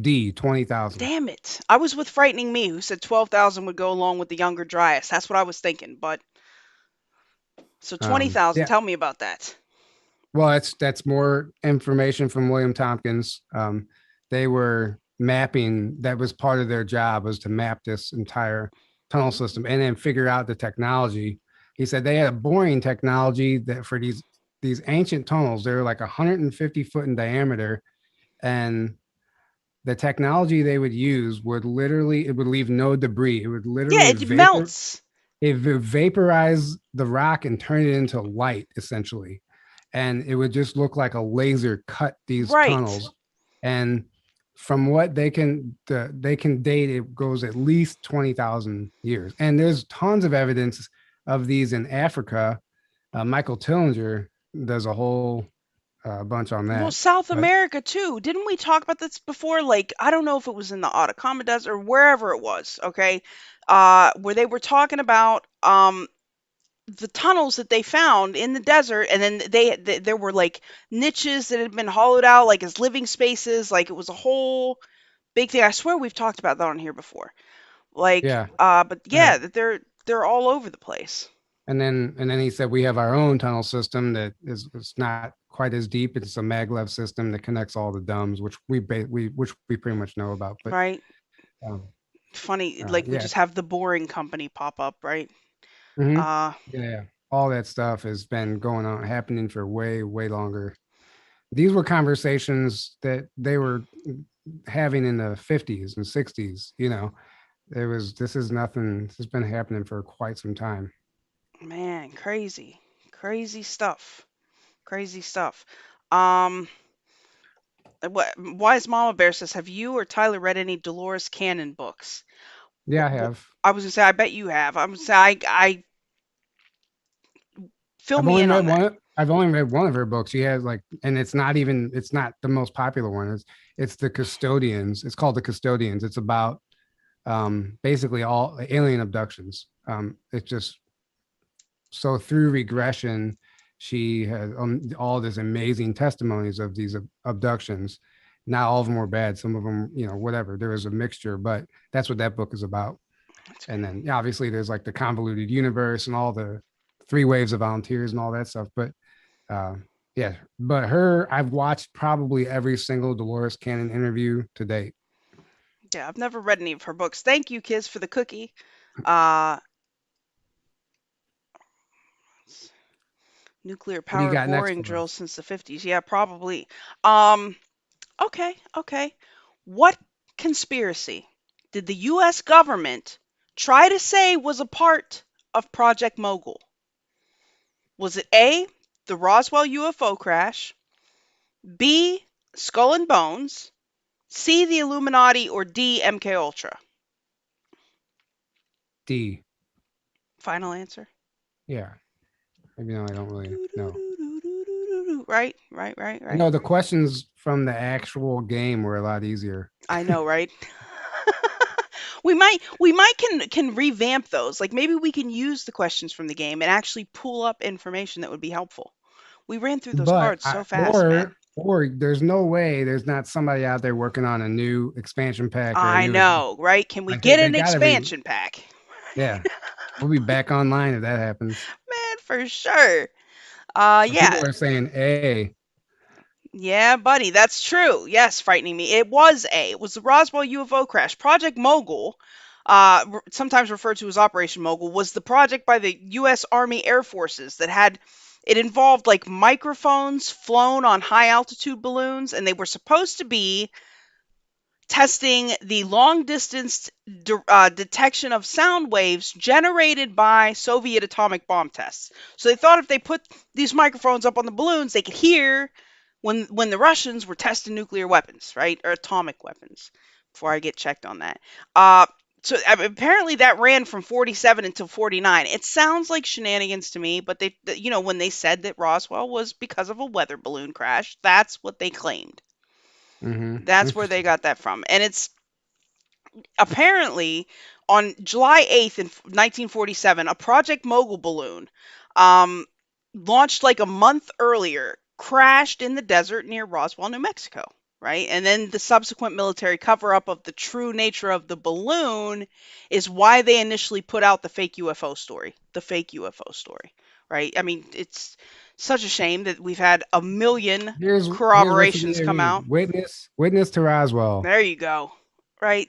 D, 20,000. Damn it. I was with Frightening Me, who said 12,000 would go along with the Younger Dryas. That's what I was thinking. But so 20,000. Yeah. Tell me about that. Well, that's more information from William Tompkins. They were mapping. That was part of their job, was to map this entire tunnel system and then figure out the technology. He said they had a boring technology that for these ancient tunnels, they were like 150 foot in diameter, and the technology they would use would literally, it would leave no debris. It would Yeah, literally it melts. it would vaporize the rock and turn it into light essentially, and it would just look like a laser cut these Right. tunnels. And from what they can date, it goes at least 20,000 years, and there's tons of evidence of these in Africa. Michael Tillinger does a whole bunch on Well, that. South But America too. Didn't we talk about this before? Like, I don't know if it was in the Atacama Desert or wherever it was, okay? Where they were talking about the tunnels that they found in the desert, and then there were like niches that had been hollowed out like as living spaces, like it was a whole big thing. I swear we've talked about that on here before. Like, yeah, but yeah. yeah, that they're all over the place. And then he said we have our own tunnel system that is it's not quite as deep. It's a maglev system that connects all the dumbs, which we pretty much know about. But Right? um, Funny, like we yeah, just have the Boring Company pop up, right? hmm Uh, yeah, all that stuff has been going on, happening for way longer. These were conversations that they were having in the 50s and 60s. This is nothing. This has been happening for quite some time. Man, crazy. Crazy stuff. Crazy stuff. Um, what Wise Mama Bear says, have you or Tyler read any Dolores Cannon books? Yeah, I Wh- have. I was gonna say, I bet you have. I'm gonna say, I fill I've me only in read on that. one. I've only read one of her books. She has like, and it's not the most popular one. It's the Custodians. It's called the Custodians. It's about basically all alien abductions. It's just so through regression, she has all this amazing testimonies of these abductions not all of them were bad. Some of them, whatever. There was a mixture, but that's what that book is about. That's And great. then obviously there's like the convoluted universe and all the three waves of volunteers and all that stuff. But uh, yeah, but I've watched probably every single Dolores Cannon interview to date. Yeah, I've never read any of her books. Thank you, Kiz, for the cookie. Uh, nuclear What do you powered got next boring for drills us? since the 50s. Yeah, probably. Um, okay, okay. What conspiracy did the US government try to say was a part of Project Mogul? Was it A, the Roswell UFO crash, B, Skull and Bones, C, the Illuminati, or D, MK Ultra? D. Final answer. Yeah. Maybe no, I don't really know. Right, right, right, You right. know, the questions from the actual game were a lot easier. I know, right? We might can revamp those. Like maybe we can use the questions from the game and actually pull up information that would be helpful. We ran through those But cards so fast, man. or there's no way there's not somebody out there working on a new expansion pack or a I new know, right? Can we like get they an gotta be expansion pack? yeah. We'll be back online if that happens. Man, for sure. So Yeah. people are saying A. Yeah, buddy, that's true. Yes, frightening me. It was A. It was the Roswell UFO crash. Project Mogul, sometimes referred to as Operation Mogul, was the project by the U.S. Army Air Forces that had it involved like microphones flown on high altitude balloons, and they were supposed to be testing the long distance detection of sound waves generated by Soviet atomic bomb tests. So they thought if they put these microphones up on the balloons, they could hear when the Russians were testing nuclear weapons, right, or atomic weapons. Before I get checked on that, so apparently that ran from 47 until 49. It sounds like shenanigans to me, but when they said that Roswell was because of a weather balloon crash, that's what they claimed. That's where they Interesting. got that from, and it's apparently on July 8th in 1947, a Project Mogul balloon um, launched like a month earlier, crashed in the desert near Roswell, New Mexico. Right. And then the subsequent military cover up of the true nature of the balloon is why they initially put out the fake UFO story. The fake UFO story. Right. I mean, it's such a shame that we've had a million Here's what you need corroborations to come read. out. Witness to Roswell. There you go. Right.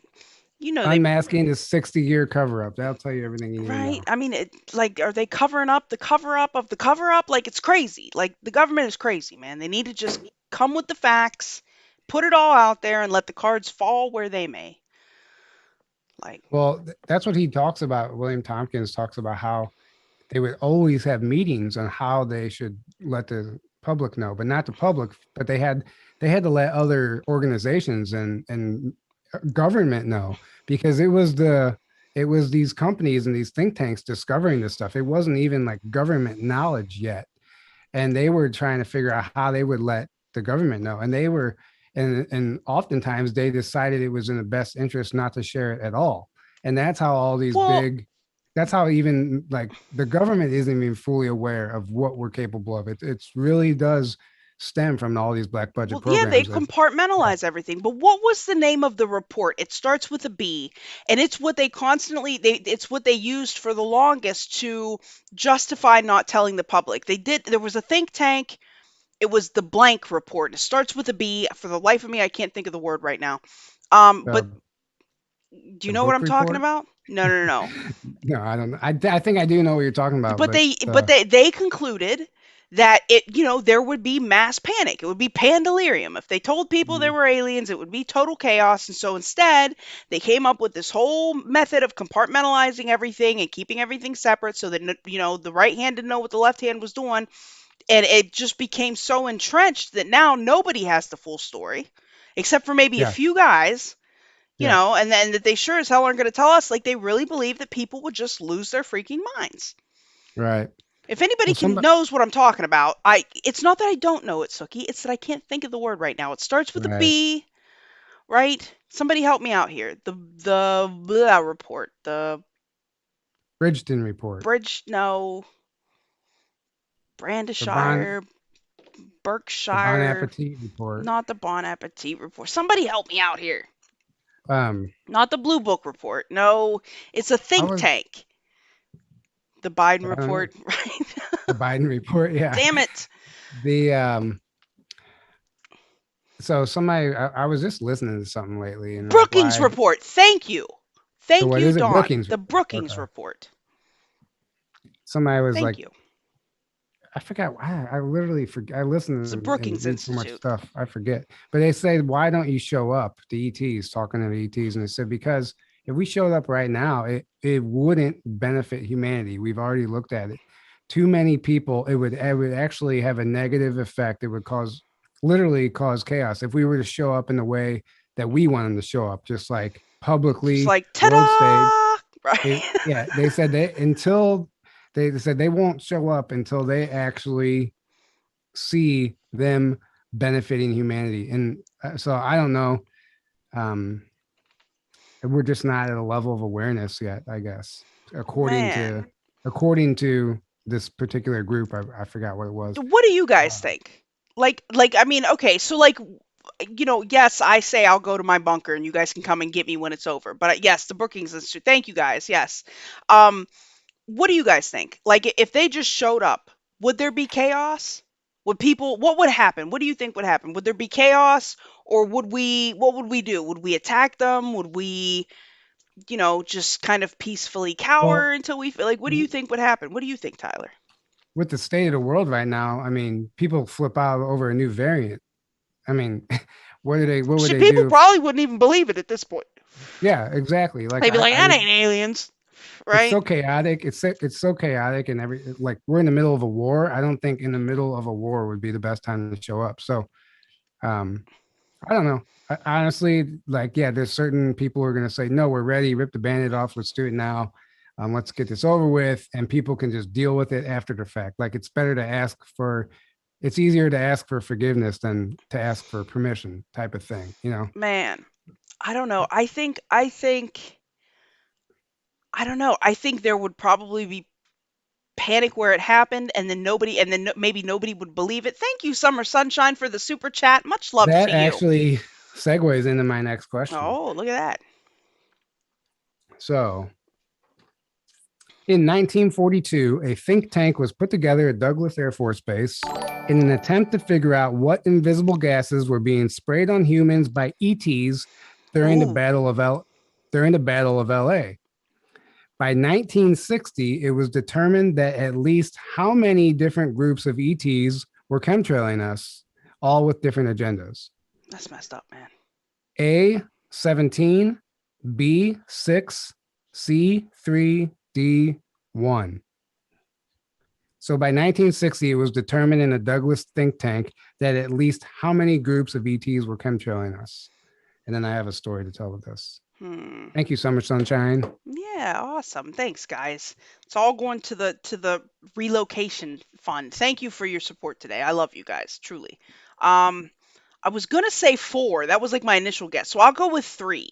They Unmasking the 60-year cover up. That'll tell you everything you need to right? know. I mean, like, are they covering up the cover up of the cover up? Like, it's crazy. Like, the government is crazy, man. They need to just come with the facts, put it all out there, and let the cards fall where they may. Like, Well, that's what he talks about. William Tompkins talks about how they would always have meetings on how they should let the public know, but not the public, but they had to let other organizations and government know because it was these companies and these think tanks discovering this stuff. It wasn't even like government knowledge yet, and they were trying to figure out how they would let the government know, and they were and oftentimes they decided it was in the best interest not to share it at all, and that's how all these well, big that's how even like the government isn't even fully aware of what we're capable of. It's really does stem from all these black budget yeah, they programs. compartmentalize everything. But what was the name of the report? It starts with a B, and it's what they constantly it's what they used for the longest to justify not telling the public. There was a think tank. It was the blank report. It starts with a B. For the life of me, I can't think of the word right now. But The do you the know what book I'm talking report. about? No, no, no, no. No, I don't know. I think I do know what you're talking about, But but they concluded that there would be mass panic. It would be pandelirium. If they told people there mm, were aliens, it would be total chaos. And so instead, they came up with this whole method of compartmentalizing everything and keeping everything separate so that the right hand didn't know what the left hand was doing, and it just became so entrenched that now nobody has the full story except for maybe a yeah, few guys, yeah, and then that they sure as hell aren't going to tell us. Like, they really believe that people would just lose their freaking minds. right. If anybody Well, can somebody, knows what I'm talking about, it's not that I don't know it, Sookie. It's that I can't think of the word right now. It starts with a right. B, right? Somebody help me out here. The blah report. The Bridgeton report. bridge, no, The Bond Brandishire. The Bon Berkshire, Appetit report. not the Bon Appetit report. Somebody help me out here. Um, Not the Blue Book report. No, it's a I think was, tank. The Biden I don't know, report, right? the Biden report. Yeah. Damn it. The So somebody, I was just listening to something lately, and like, Brookings why? report. Thank you. So Thank what you, is it? Dawn. Brookings The report. Brookings Okay. report. Somebody was Thank like, you. I forgot why. I literally forget. I listen It's the and Brookings read so much Institute. stuff. I forget. But they say, why don't you show up? The ETs talking to the ETs, and they said because if we showed up right now, it wouldn't benefit humanity. We've already looked at it. Too many people. It would actually have a negative effect. It would literally cause chaos if we were to show up in the way that we want them to show up, just like Just publicly, like, world stage. ta-da! Right. Yeah, they said they said they won't show up until they actually see them benefiting humanity. And so I don't know. Um, we're just not at a level of awareness yet, I guess, according Man, to according to this particular group. I forgot what it was. what do you guys think? I mean, okay, so yes, I say I'll go to my bunker and you guys can come and get me when it's over. But yes, the Brookings Institute. Thank you guys. Yes. Um, what do you guys think? Like, if they just showed up, would there be chaos? What would happen? What do you think would happen? Would there be chaos, or what would we do? Would we attack them? Would we, just kind of peacefully cower Well, until we feel like, what do you think would happen? What do you think, Tyler? with the state of the world right now, I mean, people flip out over a new variant. I mean, what would Shit, they people do? probably wouldn't even believe it at this point. Yeah, exactly. Like They'd be like, I that ain't aliens, it's right? so chaotic. It's so chaotic, and like we're in the middle of a war. I don't think in the middle of a war would be the best time to show up. So, um, I don't know. Honestly, like, yeah, there's certain people who are going to say, no, we're ready. Rip the band-aid off. Let's do it now. Let's get this over with, and people can just deal with it after the fact. Like, it's easier to ask for forgiveness than to ask for permission, type of thing. Man, I don't know. I don't know. I think there would probably be panic where it happened, and then maybe nobody would believe it. Thank you, Summer Sunshine, for the super chat. Much love That to you. actually segues into my next question. Oh, look at that. So, in 1942, a think tank was put together at Douglas Air Force Base in an attempt to figure out what invisible gases were being sprayed on humans by ETs during the Ooh, Battle of LA. By 1960, it was determined that at least how many different groups of ETs were chemtrailing us, all with different agendas. that's messed up, man. A 17, B 6, C 3, D1. So by 1960, it was determined in a Douglas think tank that at least how many groups of ETs were chemtrailing us. And then I have a story to tell with this. Thank you, Summer Sunshine. Yeah, awesome. Thanks, guys. It's all going to the relocation fund. Thank you for your support today. I love you guys, truly. I was gonna say 4. That was like my initial guess. So I'll go with 3.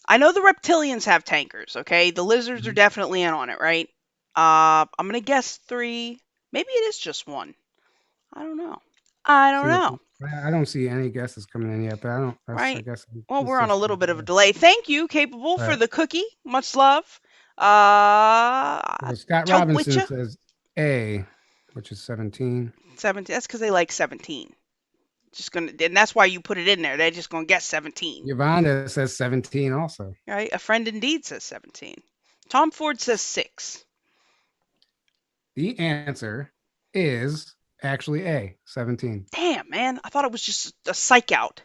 I know the reptilians have tankers, okay? The lizards are definitely in on it, right? I'm gonna guess 3. Maybe it is just 1. I don't know. I don't See what know. I don't see any guesses coming in yet, but I Right. guess Well, let's we're on a just little bit of a delay. Thank you, Capable, all for right. the cookie. Much love. Uh, So Scott Tope with Robinson you. says A, which is 17. 17. That's because they like 17. And that's why you put it in there. They're just gonna guess 17. Yuvonda says 17 also. Right? A friend indeed says 17. Tom Ford says 6. The answer is actually A, 17. Damn, man. I thought it was just a psych out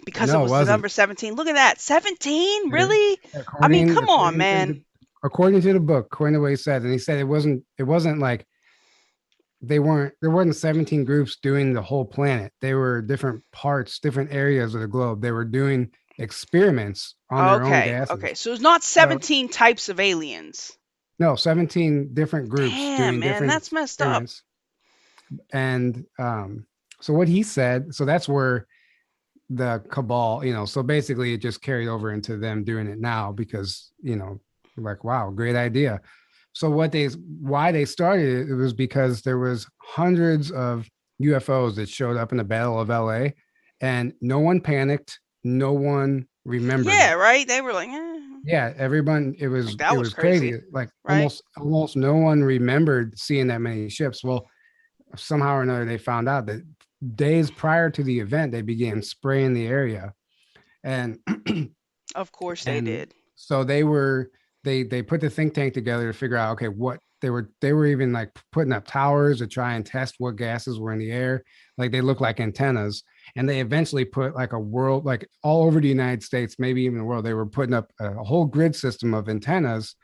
because it No, it was the wasn't. number 17. Look at that. 17? Really? I mean, According come on, according to man. the according to the book, according to what he said, and he said it wasn't like there wasn't 17 groups doing the whole planet. They were different parts, different areas of the globe. They were doing experiments on their own Okay. gases. Okay. So it's not So 17 types of aliens. no, 17 different groups Damn, doing man. different That's messed up. experiments. And so what he said, so that's where the cabal, so basically it just carried over into them doing it now because, like, wow, great idea. So why they started it was because there was hundreds of UFOs that showed up in the Battle of LA, and no one panicked, no one remembered Yeah, it. right. They were like, Yeah, everyone, like it that was was crazy. crazy, Like right? almost no one remembered seeing that many ships. Well, somehow or another they found out that days prior to the event they began spraying the area, and Of course they and did. so they put the think tank together to figure out, okay, what they were even like putting up towers to try and test what gases were in the air. Like they look like antennas, and they eventually put like a world, like all over the United States, maybe even the world, they were putting up a whole grid system of antennas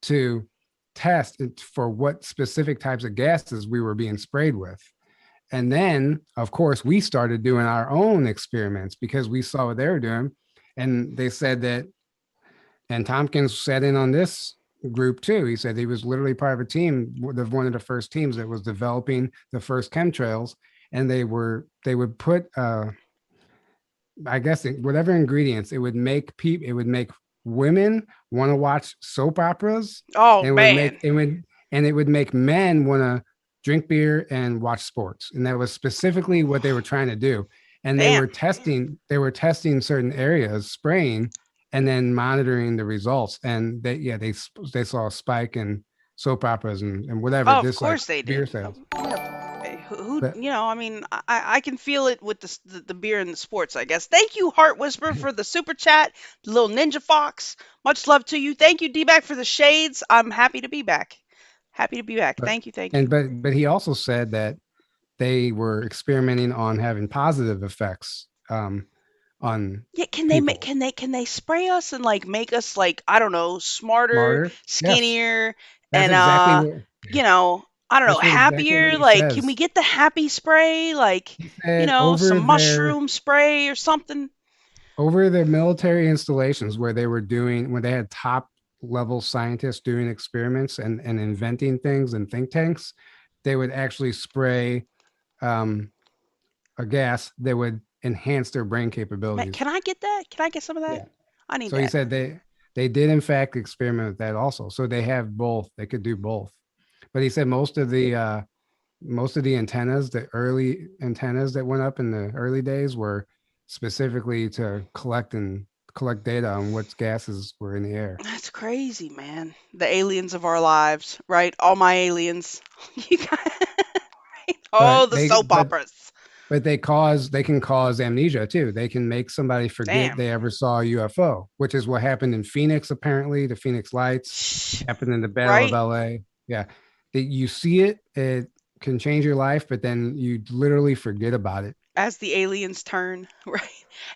to test for what specific types of gases we were being sprayed with. And then, of course, we started doing our own experiments because we saw what they were doing. And they said that, and Tompkins sat in on this group too. He said he was literally part of a team, one of the first teams that was developing the first chemtrails. And they would put, I guess, whatever ingredients, it would make women want to watch soap operas, Oh and man, it would make men want to drink beer and watch sports. And that was specifically what they were trying to do. And damn. they were testing certain areas, spraying, and then monitoring the results. And they saw a spike in soap operas and whatever, Oh, of just like course they beer did. sales. Who, But I mean, I can feel it with the beer and the sports, I guess. Thank you, Heart Whisperer, for the super chat. The little Ninja Fox. Much love to you. Thank you, D-Back, for the shades. I'm happy to be back. Happy to be back. but Thank you. Thank you. but he also said that they were experimenting on having positive effects on Yeah, people. can they spray us and like make us like, I don't know, smarter, Smarter. Yes, skinnier, that's and exactly what I don't know, exactly what happier? he Like, can we says. get the happy spray? Like, He said some mushroom spray or something? over their military installations where they were doing when they had top level scientists doing experiments and inventing things and think tanks, they would actually spray um, a gas that would enhance their brain Man, capabilities. can I get that? Can I get some of that? Yeah. I need So he that. said they did in fact experiment with that also. So they have both. They could do both. But he said most of the antennas, the early antennas that went up in the early days were specifically to collect data on what gases were in the air. That's crazy, man. The aliens of our lives, right? All my aliens. You got right? Oh, But the soap operas. they can cause amnesia too. They can make somebody forget Damn. they ever saw a UFO, which is what happened in Phoenix apparently, the Phoenix Lights Shh. happened in the Battle of Right? LA. Yeah. You see it, it can change your life, but then you literally forget about it. As the aliens turn, right?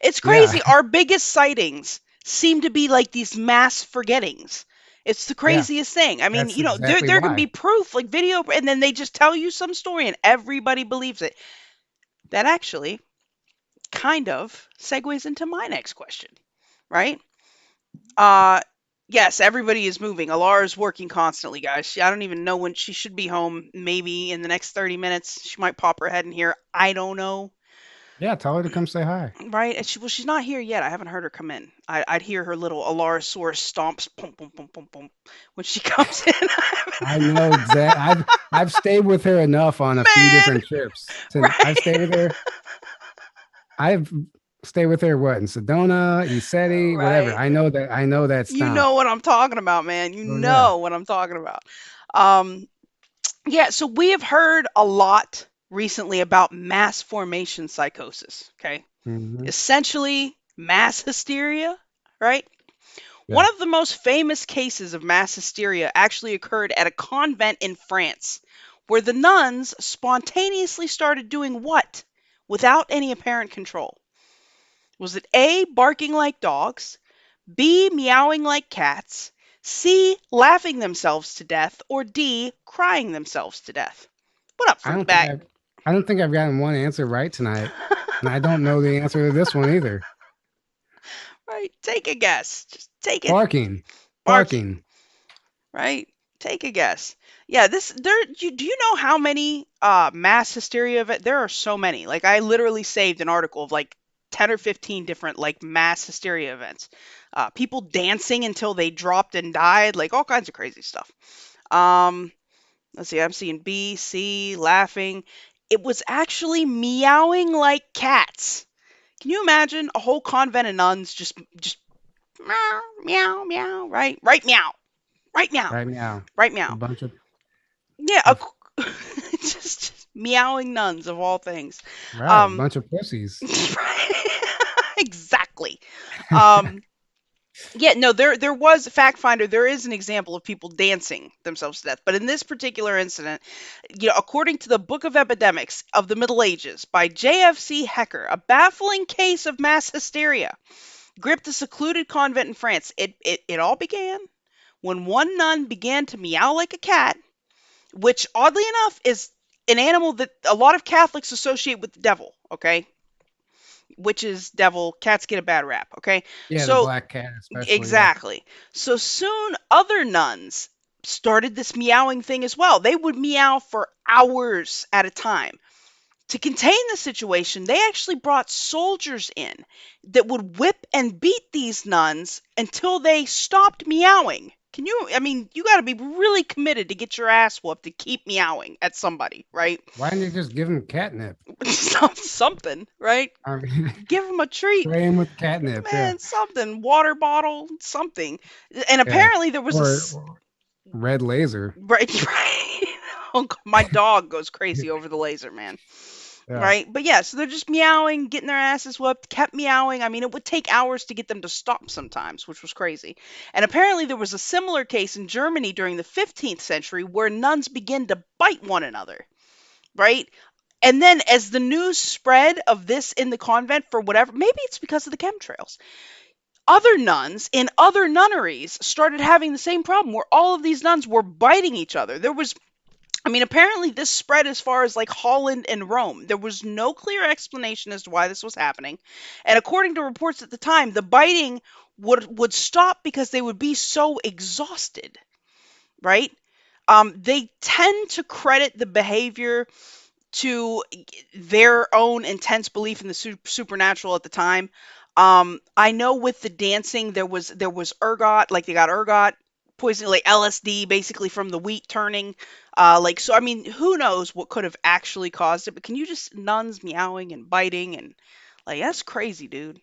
It's Yeah. crazy. Our biggest sightings seem to be like these mass forgettings. It's the Yeah. craziest thing. I mean, That's exactly there can why. be proof, like video, and then they just tell you some story and everybody believes it. That actually kind of segues into my next question, right? Uh yes, everybody is moving. Alara's working constantly, guys. I don't even know when she should be home. Maybe in the next 30 minutes. She might pop her head in here. I don't know. Yeah, tell her to come say hi. Right? And she's not here yet. I haven't heard her come in. I'd hear her little Alarasaurus stomps, pum pum pum pum pum, when she comes in. I know exactly. I've stayed with her enough on a few Man, different trips. I've right? stayed with her. I've stayed with her what in Sedona, Isetti, whatever. Right. I know that You stomp. know what I'm talking about, man. You Oh yeah. know what I'm talking about. Um, yeah, so we have heard a lot recently about mass formation psychosis, okay? Hmm. Essentially, mass hysteria, right? One Yeah. of the most famous cases of mass hysteria actually occurred at a convent in France, where the nuns spontaneously started doing what without any apparent control? Was it A, barking like dogs, B, meowing like cats, C, laughing themselves to death, or D, crying themselves to death? What up, I don't think Fruitback? I don't think I've gotten one answer right tonight, and I don't know the answer to this one either. Right? Take a guess. Just take it. Barking, Barking. barking. Right? Take a guess. Yeah, this there do you know how many mass hysteria event there are so many. Like I literally saved an article of like 10 or 15 different like mass hysteria events. People dancing until they dropped and died, like all kinds of crazy stuff. Um Let's see, I'm seeing B, C, laughing. It was actually meowing like cats. Can you imagine a whole convent of nuns just meow, meow, meow, right? Right meow. Right meow. Right now, Right a meow. bunch Yeah, of just meowing nuns of all things. right, a Um, bunch of pussies. exactly. Um, yeah, no, there was fact finder. There is an example of people dancing themselves to death, but in this particular incident, according to the Book of Epidemics of the Middle Ages by J.F.C. Hecker, a baffling case of mass hysteria gripped a secluded convent in France. It all began when one nun began to meow like a cat, which oddly enough is an animal that a lot of Catholics associate with the devil. Okay, witches, devil, cats get a bad rap. Okay, Yeah, the so black cat, especially. Yeah. exactly. So soon other nuns started this meowing thing as well. They would meow for hours at a time. To contain the situation, they actually brought soldiers in that would whip and beat these nuns until they stopped meowing. I mean, you got to be really committed to get your ass whooped to keep meowing at somebody, right? Why didn't they just give him catnip? Something, right? I mean, Give them a treat. spray him with catnip. Yeah, Man, something. Water bottle, something. And yeah. apparently there was Or red laser. right, right. Oh, my dog goes crazy over the laser, man. Yeah. Right? But yeah, so they're just meowing, getting their asses whooped, kept meowing. I mean, it would take hours to get them to stop sometimes, which was crazy. And apparently there was a similar case in Germany during the 15th century where nuns began to bite one another, right? And then as the news spread of this in the convent for whatever, maybe it's because of the chemtrails, other nuns in other nunneries started having the same problem where all of these nuns were biting each other. I mean, apparently this spread as far as like Holland and Rome. There was no clear explanation as to why this was happening. And according to reports at the time, the biting would stop because they would be so exhausted, right? They tend to credit the behavior to their own intense belief in the supernatural at the time. I know with the dancing there was ergot, like they got ergot poisoning, like LSD, basically from the wheat turning. Like so, I mean, who knows what could have actually caused it? But can you just nuns meowing and biting and like that's crazy, dude.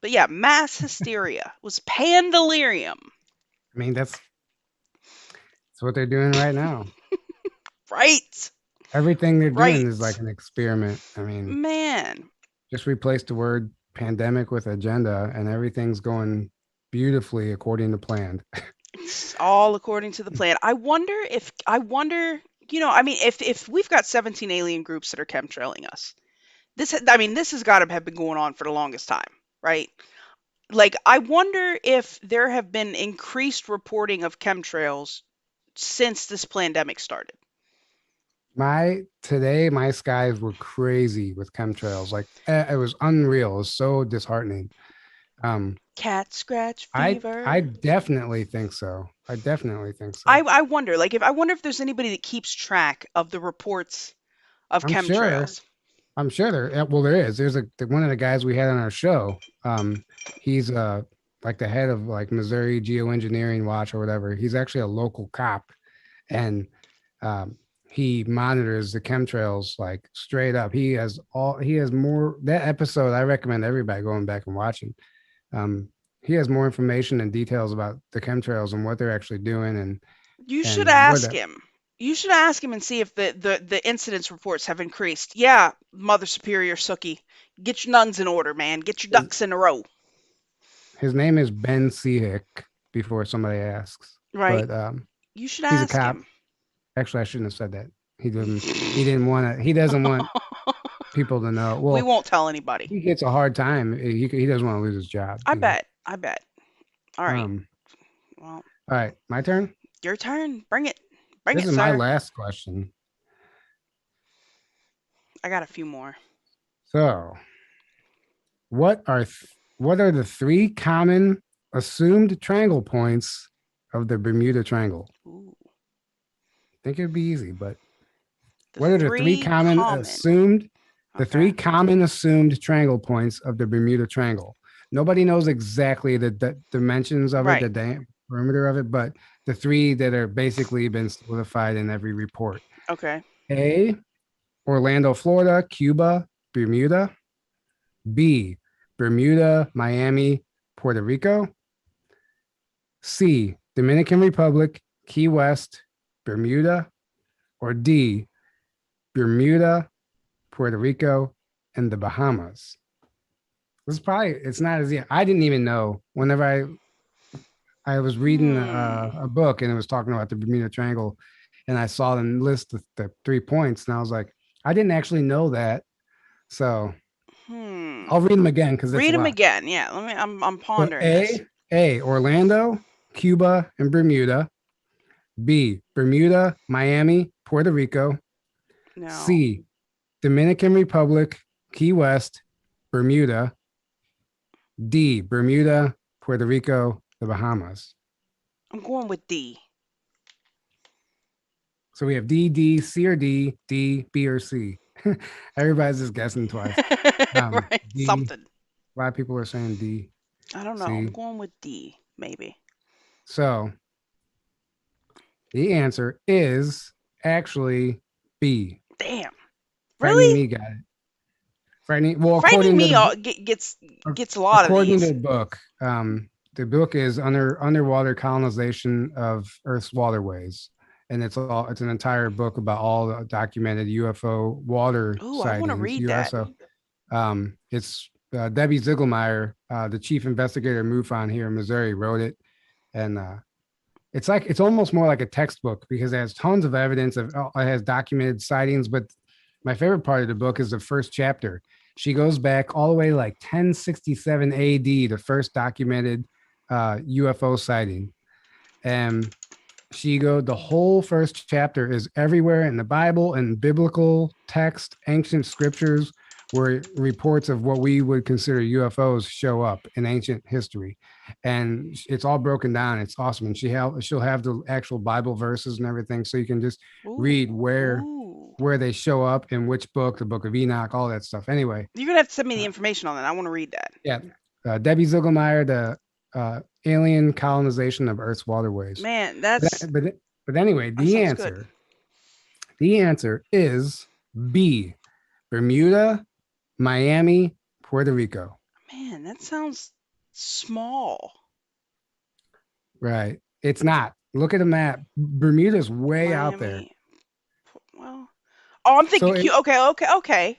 But yeah, mass hysteria was pandelirium, I mean, that's what they're doing right now. right? Everything they're doing is like Right, an experiment. I mean, man. just replace the word pandemic with agenda, and everything's going beautifully according to plan. It's all according to the plan. I mean, if we've got 17 alien groups that are chemtrailing us, I mean, this has got to have been going on for the longest time, right? Like, I wonder if there have been increased reporting of chemtrails since this pandemic started. My skies were crazy with chemtrails. Like it was unreal. It was so disheartening. Um, Cat scratch I fever. definitely think so. I definitely think I so. I wonder, like, if I wonder if there's anybody that keeps track of the reports of I'm sure. chemtrails. I'm sure well, there is. There's one of the guys we had on our show. He's like the head of like Missouri Geoengineering Watch or whatever. He's actually a local cop, and um, he monitors the chemtrails like straight up. He has more that episode. I recommend everybody going back and watching. Um, he has more information and details about the chemtrails and what they're actually doing You should and where ask the him. You should ask him and see if the incidence reports have increased. Yeah, Mother Superior Sookie. Get your nuns in order, man. Get your his, ducks in a row. his name is Ben Sehick. Before somebody asks, Right? but You should he's a ask cop. him. Actually, I shouldn't have said that. He didn't want to. He doesn't want people to know. We Well, won't tell anybody. he gets a hard time. He doesn't want to lose his job. I bet. I bet. All right. Um. Well, All right, my turn. your turn. Bring it. Bring This it, is my sir. last question. I got a few more. So, what are the three common assumed triangle points of the Bermuda Triangle? Ooh. I think it'd be easy, but The what are the three three common common. assumed the three Okay. common assumed triangle points of the Bermuda Triangle? Nobody knows exactly the dimensions of it, Right. the perimeter of it, but the three that are basically been solidified in every report. Okay. A, Orlando, Florida, Cuba, Bermuda. B, Bermuda, Miami, Puerto Rico. C, Dominican Republic, Key West, Bermuda. Or D, Bermuda, Puerto Rico, and the Bahamas. It's not as easy. I didn't even know whenever I was reading a book and it was talking about the Bermuda Triangle and I saw them list the 3 points and I was like, I didn't actually know that. So I'll read them again because read them again. Yeah, let me. I'm pondering this. A, Orlando, Cuba, and Bermuda. B, Bermuda, Miami, Puerto Rico. No. C, Dominican Republic, Key West, Bermuda. D, Bermuda, Puerto Rico, the Bahamas. I'm going with D. So we have D, D, C or D, D, B or C. Everybody's just guessing twice. Right, D, something. A lot of people are saying D. I don't know. C. I'm going with D, maybe. So the answer is actually B. Damn. Really? Frightening me got it. Frightening me gets a lot of these. According to the book is underwater colonization of Earth's waterways. And it's an entire book about all the documented UFO water sightings. I want to read that. It's Debbie Ziegelmeyer, the chief investigator of MUFON here in Missouri, wrote it, and it's almost more like a textbook because it has tons of evidence it has documented sightings. But my favorite part of the book is the first chapter. She goes back all the way to like 1067 AD, the first documented UFO sighting, and the whole first chapter is everywhere in the Bible and biblical text, ancient scriptures, where reports of what we would consider UFOs show up in ancient history. And it's all broken down. It's awesome. And she'll have the actual Bible verses and everything. So you can just read where they show up in which book, the Book of Enoch, all that stuff. Anyway. You're going to have to send me the information on that. I want to read that. Yeah. Debbie Ziegelmeyer, the alien colonization of Earth's waterways. Man, that's but anyway, the answer is B, Bermuda, Miami, Puerto Rico. Man, that sounds small. Right. It's not. Look at the map. Bermuda's way out there. Well, I'm thinking okay.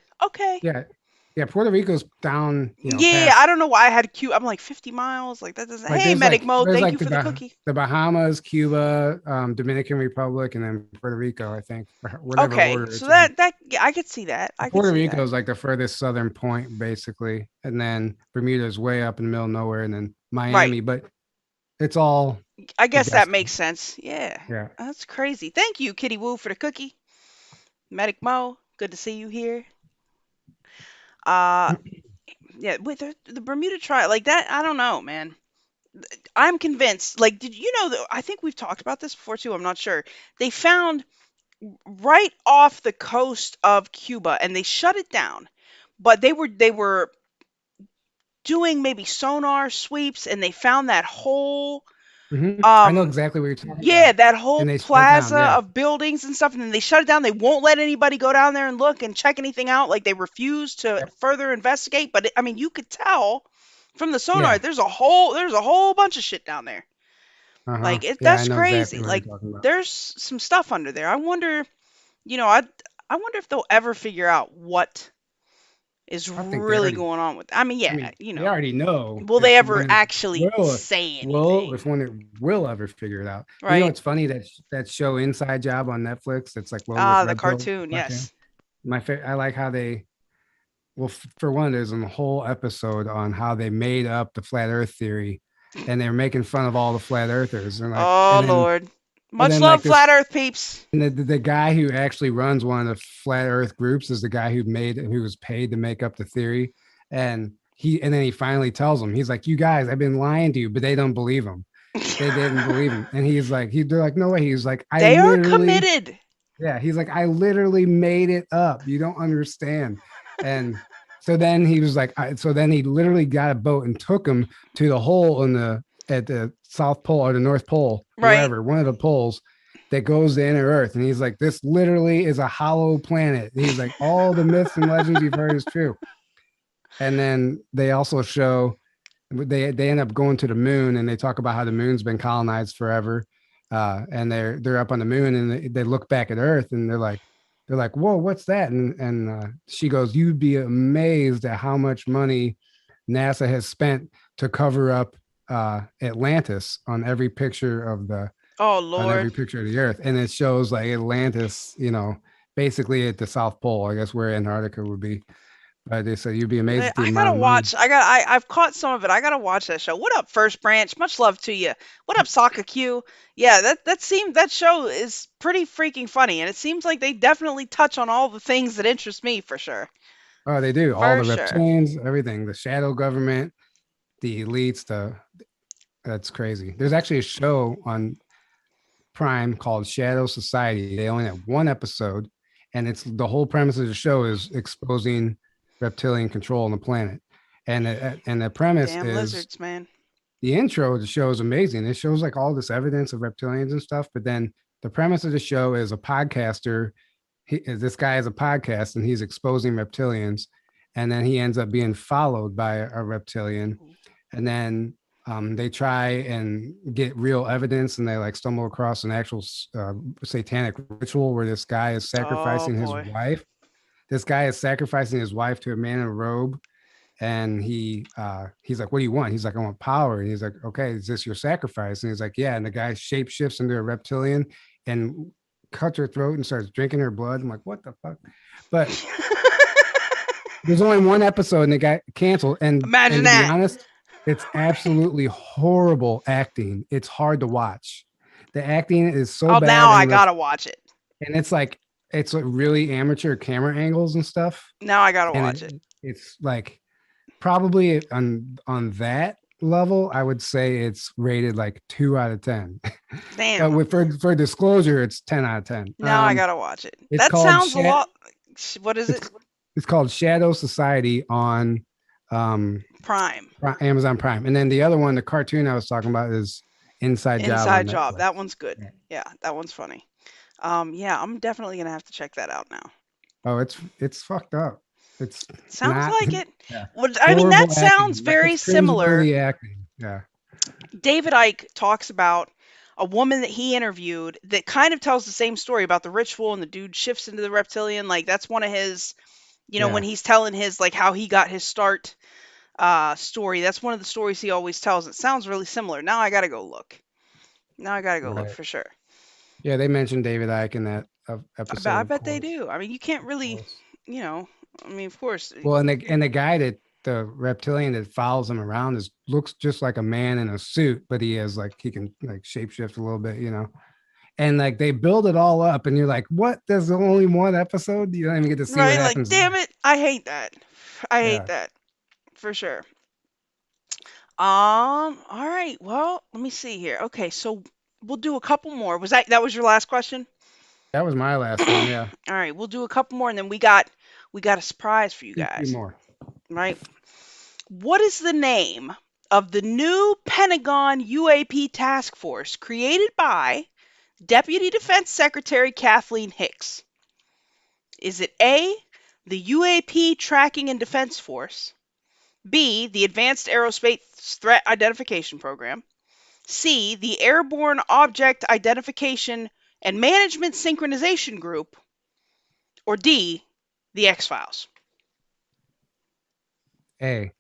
Yeah, Puerto Rico's down. I don't know why I had I'm like 50 miles. Like that doesn't. Hey, Medic Mo, thank you for the cookie. The Bahamas, Cuba, Dominican Republic, and then Puerto Rico, I think. Whatever order so that I could see that. Puerto Rico is like the furthest southern point, basically, and then Bermuda's way up in the middle of nowhere, and then Miami. Right. But it's all. I guess that makes sense. Yeah. Yeah. That's crazy. Thank you, Kitty Woo, for the cookie. Medic Mo, good to see you here. With the Bermuda Triangle, like that, I don't know, man. I'm convinced. Like, did you know that? I think we've talked about this before too. I'm not sure. They found right off the coast of Cuba, and they shut it down. But they were doing maybe sonar sweeps, and they found that whole. I know exactly what you're talking about. Yeah, that whole plaza of buildings and stuff, and then they shut it down. They won't let anybody go down there and look and check anything out. Like they refuse to further investigate. But I mean, you could tell from the sonar there's a whole bunch of shit down there. Like that's crazy. Exactly like there's some stuff under there. I wonder, I wonder if they'll ever figure out what is really going on with. I mean, they already know. Will they ever actually say anything? Well, if one it will ever figure it out. Right. It's funny that show Inside Job on Netflix. It's like the cartoon. Yes. I like how they. Well, for one, there's a whole episode on how they made up the flat Earth theory, and they're making fun of all the flat earthers. And Lord. Much love, flat Earth peeps. And the guy who actually runs one of the flat Earth groups is the guy who was paid to make up the theory. And then he finally tells them, he's like, "You guys, I've been lying to you," but they don't believe him. They didn't believe him. And he's like, they're like, "No way." He's like, they are committed. Yeah. He's like, "I literally made it up. You don't understand." And so then he was like, so then he literally got a boat and took him to the hole at the South Pole or the North Pole, wherever, one of the poles. that goes to inner Earth. And he's like, this literally is a hollow planet. And he's like, all the myths and legends you've heard is true. And then they also show they end up going to the moon, and they talk about how the moon's been colonized forever. And they're up on the moon, and they look back at Earth, and they're like, whoa, what's that? And she goes, you'd be amazed at how much money NASA has spent to cover up Atlantis on every picture of the Oh on every Lord. picture of the Earth, and it shows like Atlantis, basically at the South Pole, I guess, where Antarctica would be. But they said you'd be amazed at the I amount gotta of money. watch. I've caught some of it. I gotta watch that show. What up, First Branch? Much love to you. What up, Sokka Q? Yeah, that show is pretty freaking funny, and it seems like they definitely touch on all the things that interest me for sure. Oh, they do all For the sure. reptilians, everything, the shadow government, the elites. That's crazy. There's actually a show on Prime called Shadow Society. They only have one episode, and it's the whole premise of the show is exposing reptilian control on the planet. And the premise Damn is lizards, man. the intro of the show is amazing. It shows like all this evidence of reptilians and stuff, but then the premise of the show is a podcaster. This guy has a podcast and he's exposing reptilians, and then he ends up being followed by a reptilian, and then they try and get real evidence, and they like stumble across an actual satanic ritual where this guy is Oh sacrificing his boy. wife. This guy is sacrificing his wife to a man in a robe, and he's like, what do you want? He's like, I want power. And he's like, okay, is this your sacrifice? And he's like, yeah. And the guy shape shifts into a reptilian and cuts her throat and starts drinking her blood. I'm like, what the fuck? But there's only one episode and it got canceled. And Imagine to be that. honest, it's absolutely horrible acting. It's hard to watch. The acting is so Oh, bad, now I gotta watch it. and it's like really amateur camera angles and stuff. Now I gotta And watch it. it's like probably on that level, I would say it's rated like 2 out of 10. But Damn. for disclosure, it's 10 out of 10. Now I gotta watch it. It's That called sounds a lot. What is it? it's called Shadow Society on Prime. Amazon Prime. And then the other one, the cartoon I was talking about, is Inside Job. Inside Job. That one's good. Yeah, that one's funny. Yeah, I'm definitely gonna have to check that out now. Oh, it's fucked up. It's Sounds not, like it. yeah. Well, I mean, that Horrible sounds acting. very It's similar. cringeworthy acting. Yeah. David Icke talks about a woman that he interviewed that kind of tells the same story about the ritual and the dude shifts into the reptilian. Like that's one of his, when Yeah. he's telling his like how he got his start story. That's one of the stories he always tells. It sounds really similar. Now I gotta go look. Now I gotta go look Right. for sure. Yeah, they mentioned David Icke in that episode. I Of bet they course. do. I mean, you can't Of really, course. I mean, of course. Well, and the guy that the reptilian that follows him around looks just like a man in a suit, but he has like he can like shapeshift a little bit. And like they build it all up, and you're like, what? There's only one episode. You don't even get to see what Right? Like, happens. damn it. I hate that. I hate Yeah, that for sure. All right. Well, let me see here. Okay, so we'll do a couple more. That was your last question? that was my last one. Yeah, All right, we'll do a couple more and then we got a surprise for you two guys, more. right? What is the name of the new Pentagon UAP task force created by Deputy Defense Secretary Kathleen Hicks? Is it A, the UAP Tracking and Defense Force, B, the Advanced Aerospace Threat Identification Program, C, the Airborne Object Identification and Management Synchronization Group, or D, the X-Files? Hey,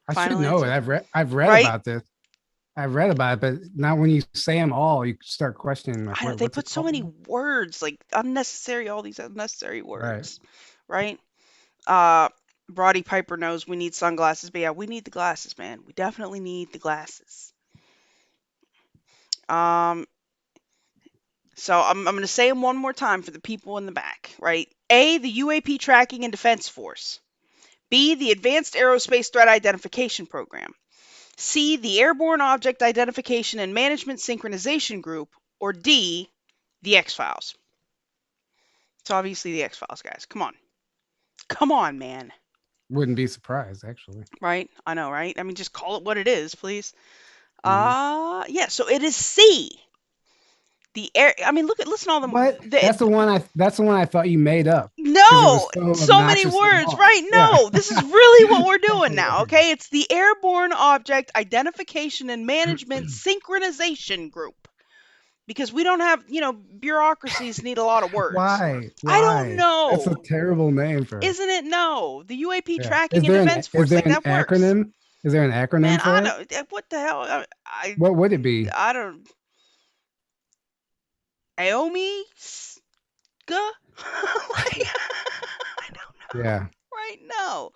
I should Final know it. answer. I've read Right? about this. I've read about it, but not when you say them all, you start questioning like, They what's put it so called? many words, like unnecessary, all these unnecessary Right. words, right? Uh, Brody Piper knows we need sunglasses, but yeah, we need the glasses, man. We definitely need the glasses. So I'm going to say them one more time for the people in the back, right? A, the UAP Tracking and Defense Force. B, the Advanced Aerospace Threat Identification Program. C, the Airborne Object Identification and Management Synchronization Group. Or D, the X-Files. It's obviously the X-Files, guys. Come on. Come on, man. Wouldn't be surprised, actually. Right? I know, right? I mean, just call it what it is, please. Mhm. Yeah, so it is C. The air. I mean, listen to all What? the That's the one I thought you made up because it was no, so so many obnoxiously words, long. right? Yeah. No, this is really what we're doing Couple now, words. okay? It's the Airborne Object Identification and Management Synchronization Group. Because we don't have, bureaucracies need a lot of words. Why? I don't Why? That's a know. terrible name for. Isn't it? No. The UAP Yeah. Tracking and Defense Is Force, there like an that works. acronym? Is there an Man, acronym I for it? don't, what the hell? What would it be? I don't, Aomi? Like, I don't know. Yeah. Right? No.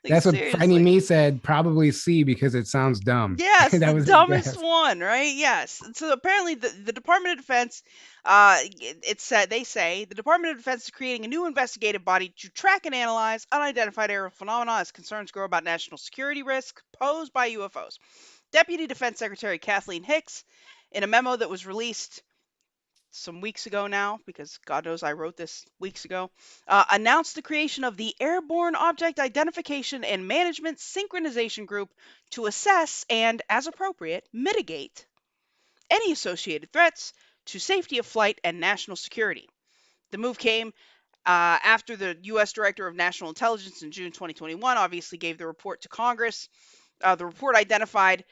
Like, That's what Frightened seriously. Me said. Probably C because it sounds dumb. Yes, the That was his dumbest guess. one, right? Yes. So apparently, the Department of Defense, it said they say the Department of Defense is creating a new investigative body to track and analyze unidentified aerial phenomena as concerns grow about national security risks posed by UFOs. Deputy Defense Secretary Kathleen Hicks, in a memo that was released some weeks ago now, because God knows I wrote this weeks ago, announced the creation of the Airborne Object Identification and Management Synchronization Group to assess and, as appropriate, mitigate any associated threats to safety of flight and national security. The move came after the U.S. Director of National Intelligence in June 2021 obviously gave the report to Congress. The report identified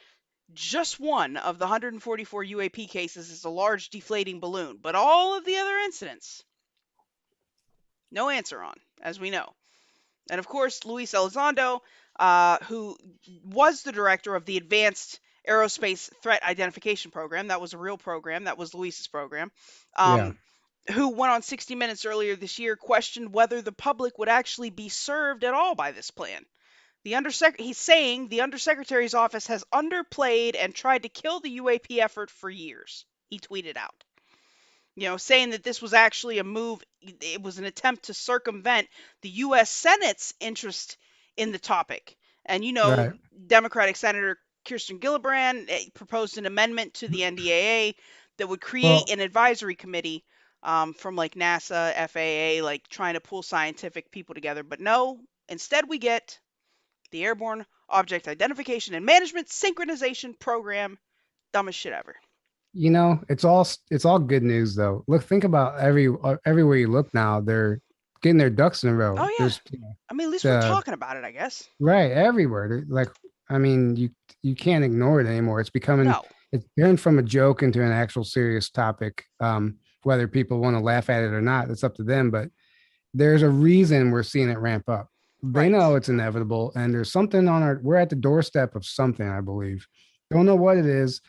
just one of the 144 UAP cases is a large deflating balloon, but all of the other incidents, no answer on, as we know. And of course, Luis Elizondo, who was the director of the Advanced Aerospace Threat Identification Program, that was a real program, that was Luis's program, Yeah. who went on 60 Minutes earlier this year, questioned whether the public would actually be served at all by this plan. He's saying the undersecretary's office has underplayed and tried to kill the UAP effort for years. He tweeted out, saying that this was actually a move. It was an attempt to circumvent the U.S. Senate's interest in the topic. And Right. Democratic Senator Kirsten Gillibrand proposed an amendment to the NDAA that would create Well, an advisory committee from like NASA, FAA, like trying to pull scientific people together. But no, instead we get the Airborne Object Identification and Management Synchronization Program. Dumbest shit ever. it's all good news though. Look, think about everywhere you look now, they're getting their ducks in a row. Oh yeah. There's I mean, at least we're the talking about it, I guess. right everywhere. Like, I mean, you can't ignore it anymore. No. It's turned from a joke into an actual serious topic. Whether people want to laugh at it or not, it's up to them. But there's a reason we're seeing it ramp up. They Right. know it's inevitable, and there's something we're at the doorstep of something, I believe. Don't know what it is.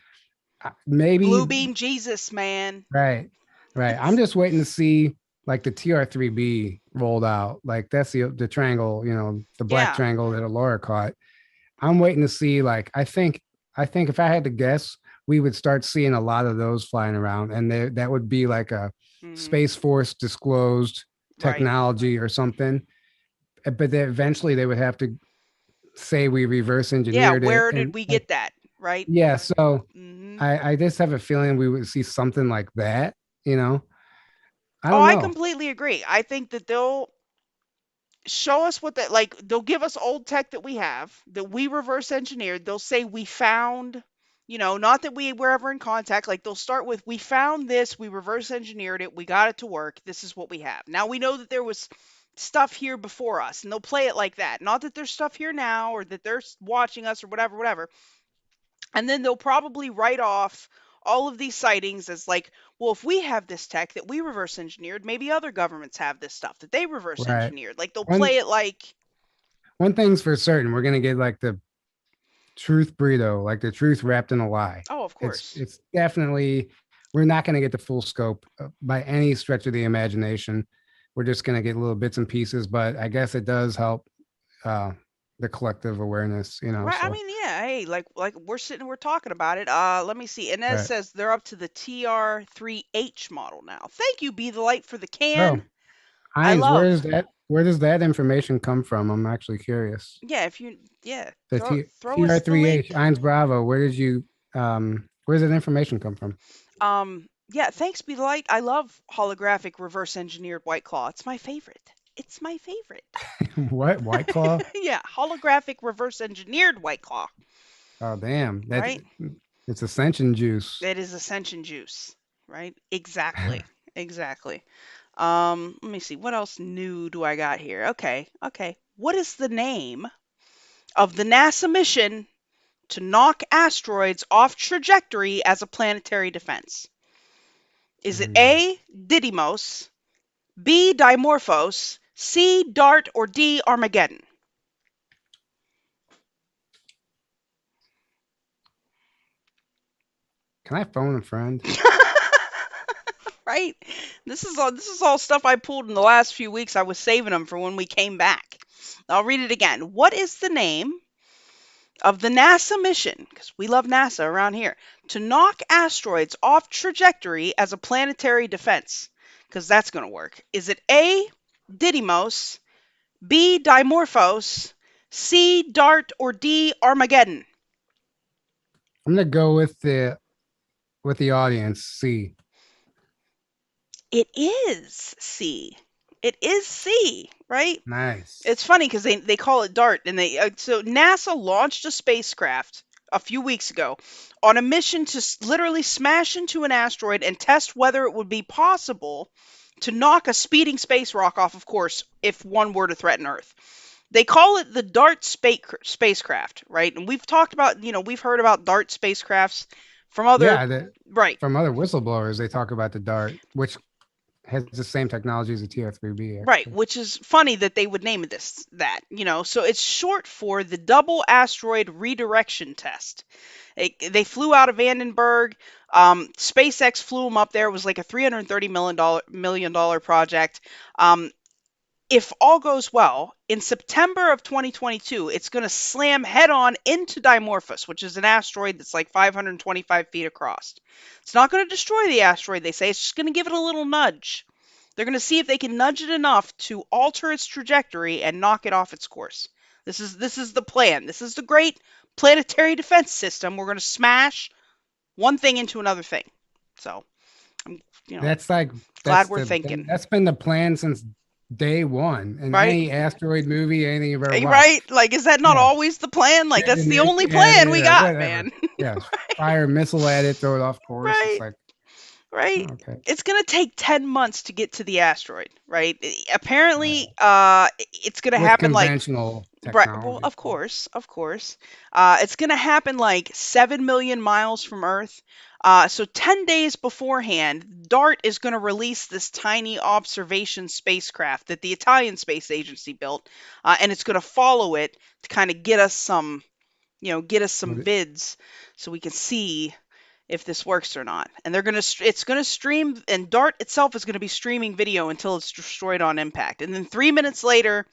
Maybe Blue beam Jesus, man. right, right. I'm just waiting to see like the TR3B rolled out. Like that's the triangle, the black Yeah. triangle that Laura caught. I'm waiting to see. Like I think if I had to guess, we would start seeing a lot of those flying around, and that would be like a Space Force disclosed Right. technology or something. But then eventually they would have to say we reverse Yeah, engineered it, where did and we get that? Right? yeah. So hmm I just have a feeling we would see something like that. I Oh, don't I know. completely agree. I think that they'll show us what that, like, they'll give us old tech that we have, that we reverse engineered. They'll say we found, not that we were ever in contact. Like, they'll start with, we found this, we reverse engineered it, we got it to work, this is what we have. Now we know that there was stuff here before us, and they'll play it like that. Not that there's stuff here now or that they're watching us or whatever, whatever. And then they'll probably write off all of these sightings as like, well, if we have this tech that we reverse engineered, maybe other governments have this stuff that they reverse Right. engineered. Like, they'll One play it like, one thing's for certain, we're gonna get like the truth burrito, like the truth wrapped in a lie. oh, of It's course. it's definitely we're not gonna get the full scope by any stretch of the imagination. We're just gonna get little bits and pieces, but I guess it does help uh the collective awareness, Right. I so mean, yeah, hey, like we're sitting, we're talking about it. Let me see. Inez right. says they're up to the TR3H model now. Thank you, Be the Light, for the can. Oh, I Heinz, love. where does that information come from? I'm actually curious. Yeah, if you, yeah, The throw us the TR3H, link. Heinz Bravo, where does that information come from? Yeah, thanks, Be the Light. I love holographic reverse engineered White Claw. It's my favorite. It's my favorite. What? White Claw? Yeah, holographic reverse engineered White Claw. Oh damn. Right? It's ascension juice. It is Ascension juice. right? Exactly. Exactly. Let me see. What else new do I got here? Okay. Okay. What is the name of the NASA mission to knock asteroids off trajectory as a planetary defense? Is it Mm. A, Didymos, B, Dimorphos, C, Dart, or D, Armageddon? Can I phone a friend? Right? This is all stuff I pulled in the last few weeks. I was saving them for when we came back. I'll read it again. What is the name of the NASA mission, because we love NASA around here, to knock asteroids off trajectory as a planetary defense? Because that's going to work. Is it A, Didymos, B, Dimorphos, C, Dart, or D, Armageddon? I'm gonna go with the audience. C. It is C. It is C, right? It's Nice. funny because they call it DART, and so NASA launched a spacecraft a few weeks ago on a mission to literally smash into an asteroid and test whether it would be possible to knock a speeding space rock off of course if one were to threaten Earth. They call it the DART spacecraft, right? And we've talked about, we've heard about DART spacecrafts from other, Yeah, right, from other whistleblowers, they talk about the Dart, which has the same technology as the TR-3B, right, actually. which is funny that they would name it that. So it's short for the Double Asteroid Redirection Test. They flew out of Vandenberg. SpaceX flew them up there. It was like a $330 million project. If all goes well, in September of 2022, it's going to slam head on into Dimorphos, which is an asteroid that's like 525 feet across. It's not going to destroy the asteroid, they say. It's just going to give it a little nudge. They're going to see if they can nudge it enough to alter its trajectory and knock it off its course. This is the plan. This is the great planetary defense system. We're going to smash one thing into another thing. So I'm, That's like glad we're thinking. that's been the plan since day one in Right? any asteroid movie, anything you've ever Right? watched. Like, is that not Yeah, always the plan? Like, that's the only yeah, plan we yeah, got, whatever. man. Yeah, fire a missile at it, throw it off course. It's Right? like, Right? oh, okay, It's gonna take 10 months to get to the asteroid, right? Apparently, it's gonna with happen like, conventional right, well, technology. of course, of course. It's gonna happen like 7 million miles from Earth. So 10 days beforehand, DART is gonna release this tiny observation spacecraft that the Italian Space Agency built, and it's gonna follow it to kind of get us some Would it- vids so we can see if this works or not. And it's gonna stream, and Dart itself is gonna be streaming video until it's destroyed on impact. And then 3 minutes later,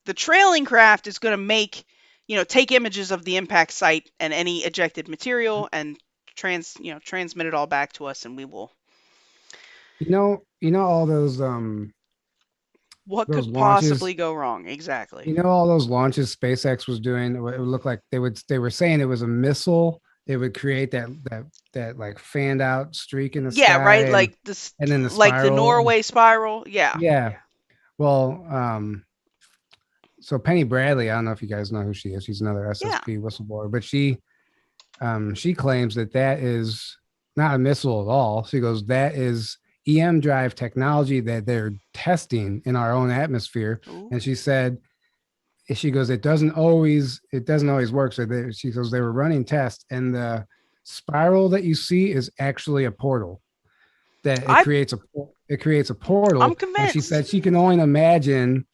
the trailing craft is gonna take images of the impact site and any ejected material and transmit it all back to us, and we will. all What those could launches. possibly go wrong? Exactly. All those launches SpaceX was doing. It would look like they were saying it was a missile. It would create that like fanned out streak in the Yeah, sky, right. Like this, and then the like the spiral. Norway spiral. Yeah. Yeah. Well, so Penny Bradley, I don't know if you guys know who she is. She's another Yeah. SSP whistleblower, but she claims that is not a missile at all. She goes, that is EM drive technology that they're testing in our own atmosphere. Ooh. And she goes, it doesn't always work. So she goes, they were running tests, and the spiral that you see is actually a portal. That I it creates a I'm portal. And she convinced. said she can only imagine.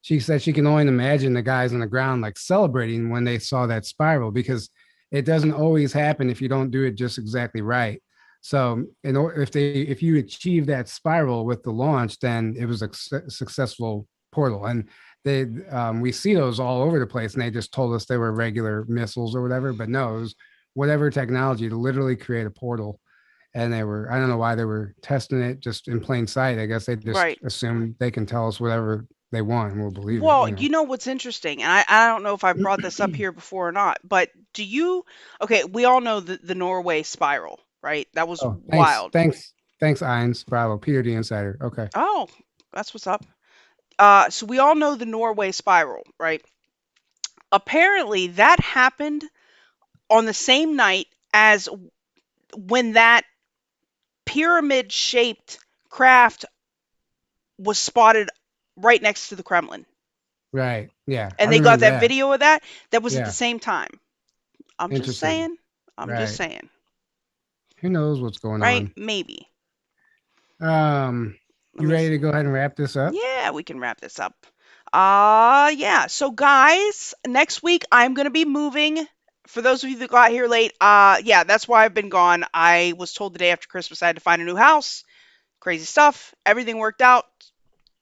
She said she can only imagine the guys on the ground like celebrating when they saw that spiral, because it doesn't always happen if you don't do it just exactly right. So, if you achieve that spiral with the launch, then it was a successful portal. And we see those all over the place, and they just told us they were regular missiles or whatever, but no, it was whatever technology to literally create a portal. And I don't know why they were testing it just in plain sight. I guess they just Right. assume they can tell us whatever they want and we'll believe it, Well, you know what's interesting, and I don't know if I brought this up here before or not, but okay, we all know the Norway spiral, right? That was Oh, thanks, wild. thanks, thanks, Ines. Bravo, Peter the Insider. Okay. Oh, that's what's up. So we all know the Norway spiral, right? Apparently, that happened on the same night as when that pyramid-shaped craft was spotted right next to the Kremlin. Right. Yeah. I And they got remember that that. video of that. That was at the Yeah. same time. I'm just Interesting. saying. I'm just Right. saying. Who knows what's going Right? on? Maybe. Let You me ready see. to go ahead and wrap this up? Yeah, we can wrap this up. Yeah. So guys, next week I'm gonna be moving. For those of you that got here late, yeah, that's why I've been gone. I was told the day after Christmas I had to find a new house. Crazy stuff. Everything worked out.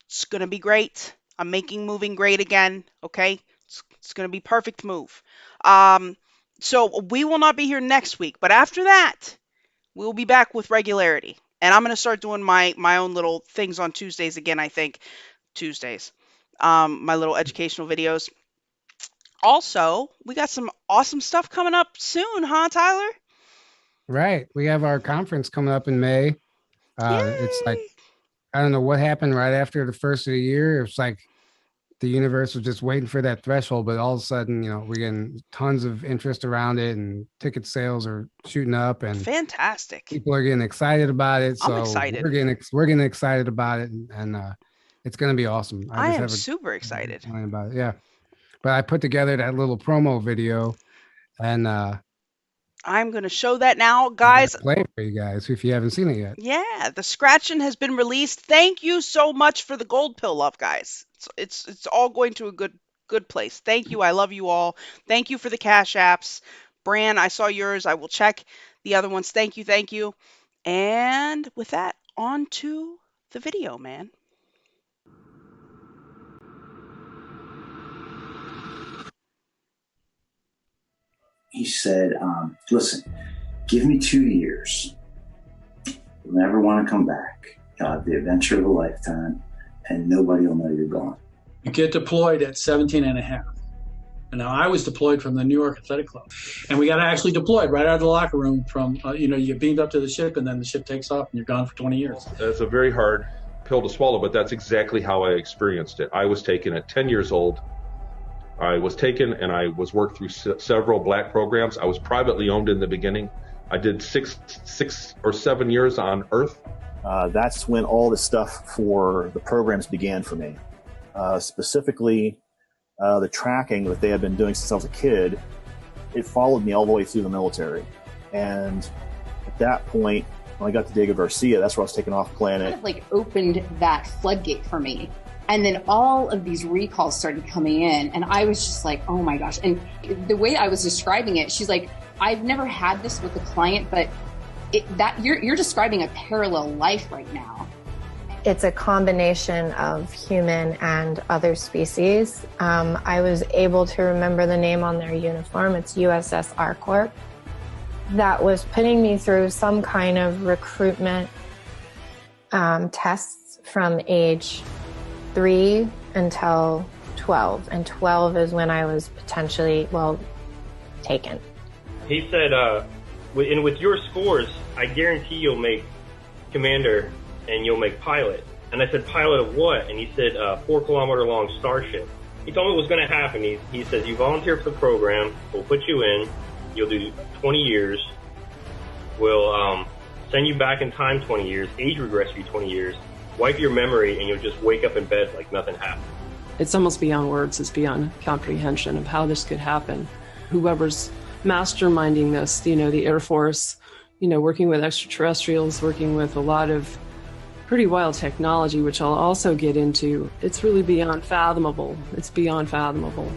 It's gonna be great. I'm making moving great again. Okay, it's gonna be perfect move. Um, so we will not be here next week, but after that, we'll be back with regularity. And I'm gonna start doing my own little things on Tuesdays again. I think Tuesdays. My little educational videos. Also, we got some awesome stuff coming up soon, huh, Tyler? Right. We have our conference coming up in May. It's like, Yay! I don't know what happened right after the first of the year. It's like the universe was just waiting for that threshold, but all of a sudden, we're getting tons of interest around it, and ticket sales are shooting up, and Fantastic. people are getting excited about it. I'm So excited. we're getting excited about it, and it's going to be awesome. I I just am have a super good excited. feeling about it. Yeah. But I put together that little promo video, and I'm going to show that now. I'm gonna Guys, play it for you guys if you haven't seen it yet. yeah, the scratching has been released. Thank you so much for the gold pill love, guys. It's all going to a good place. Thank you. I love you all. Thank you for the cash apps. Bran, I saw yours. I will check the other ones. Thank you, thank you. And with that, on to the video, man. He said, listen, give me 2 years. You'll never want to come back. You'll have the adventure of a lifetime, and nobody will know you're gone. You get deployed at 17 and a half. And now I was deployed from the New York Athletic Club. And we got actually deployed right out of the locker room from, you get beamed up to the ship, and then the ship takes off and you're gone for 20 years. It's a very hard pill to swallow, but that's exactly how I experienced it. I was taken at 10 years old. I was taken and I was worked through several black programs. I was privately owned in the beginning. I did six or 7 years on Earth. That's when all the stuff for the programs began for me. Specifically, the tracking that they had been doing since I was a kid, it followed me all the way through the military. And at that point, when I got to Diego Garcia, that's where I was taken off planet. Kind of opened that floodgate for me. And then all of these recalls started coming in, and I was just like, oh my gosh. And the way I was describing it, she's like, I've never had this with a client, but you're describing a parallel life right now. It's a combination of human and other species. I was able to remember the name on their uniform. It's USS Arcorp. That was putting me through some kind of recruitment tests from age 3 until 12. And 12 is when I was potentially, taken. He said, with your scores, I guarantee you'll make commander and you'll make pilot. And I said, pilot of what? And he said, 4-kilometer long starship. He told me what was going to happen. He says, you volunteer for the program, we'll put you in, you'll do 20 years, we'll send you back in time 20 years, age regress you 20 years, wipe your memory, and you'll just wake up in bed like nothing happened. It's almost beyond words. It's beyond comprehension of how this could happen. Whoever's masterminding this, the Air Force, working with extraterrestrials, working with a lot of pretty wild technology, which I'll also get into. It's really beyond fathomable. It's beyond fathomable.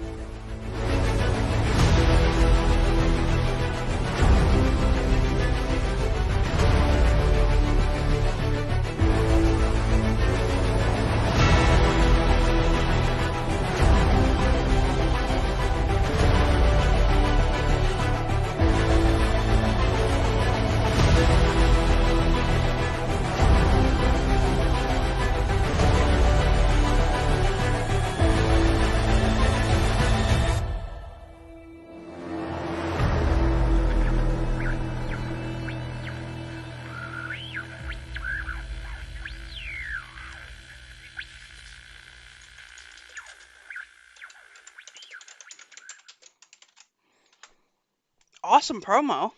Awesome promo.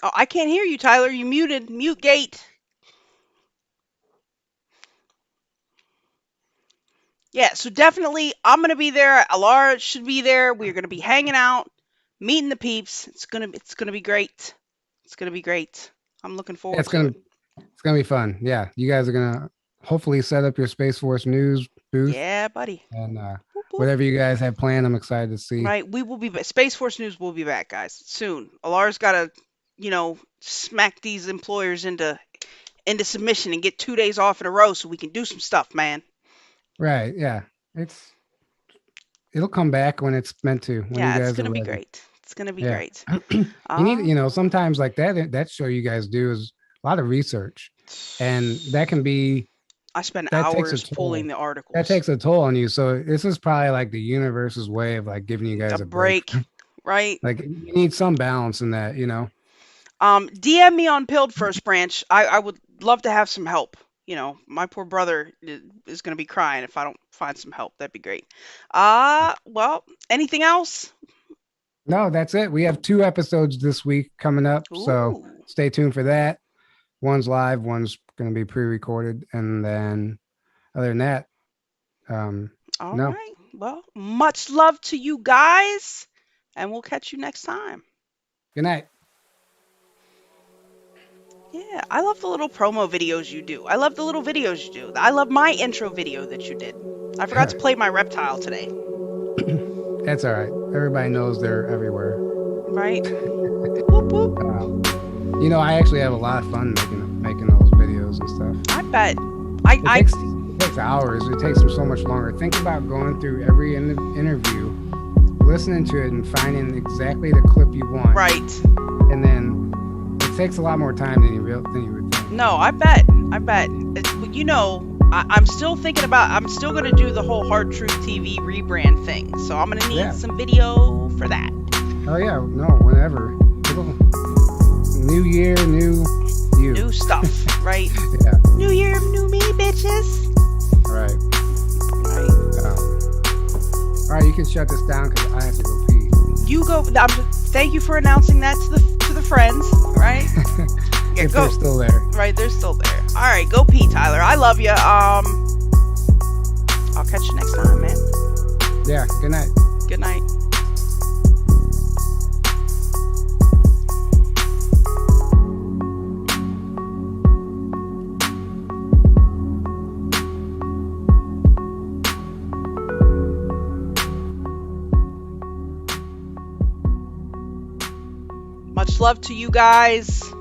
Oh, I can't hear you, Tyler. You muted. Mute gate. Yeah, so definitely I'm going to be there. Alara should be there. We're going to be hanging out, meeting the peeps. It's going to be great. It's going to be great. I'm looking forward to it. It's going to be fun. Yeah, you guys are going to hopefully set up your Space Force News booth. Yeah, buddy. And Whoop, whoop. whatever you guys have planned, I'm excited to see. Right, we will be Space Force News will be back, guys, soon. Alara's got to, smack these employers into submission and get 2 days off in a row so we can do some stuff, man. Right, yeah. It'll come back when it's meant to. When Yeah, you guys it's gonna are be ready. great. It's gonna be great. You need, sometimes like that show you guys do is a lot of research, and that can be. I spend hours pulling the articles. That takes a toll on you. So this is probably like the universe's way of like giving you guys a break, right? Like you need some balance in that, DM me on Pilled First Branch. I would love to have some help. My poor brother is going to be crying if I don't find some help. That'd be great. Well, anything else? No, that's it. We have 2 episodes this week coming up. Ooh. So stay tuned for that. One's live, one's going to be pre-recorded. And then other than that, all right. Well, much love to you guys, and we'll catch you next time. Good night. Yeah, I love the little promo videos you do. I love the little videos you do. I love my intro video that you did. I forgot to play my reptile today. That's all right. Everybody knows they're everywhere. Right? Whoop, whoop. I actually have a lot of fun making those videos and stuff. I bet. It takes hours. It takes them so much longer. Think about going through every interview, listening to it, and finding exactly the clip you want. Right. And then it takes a lot more time than you would think. No, I bet. I'm still thinking about, I'm still going to do the whole Hard Truth TV rebrand thing. So I'm going to need some video for that. Oh, yeah. No, whenever. New year, new you. New stuff, right? Yeah. New year, new me, bitches. Right. All right, you can shut this down because I have to go pee. You go. Thank you for announcing that to the friends, right? Yeah, if they're still there. Right, they're still there. All right, go pee, Tyler. I love you. I'll catch you next time, man. Yeah. Good night. Good night. Much love to you guys.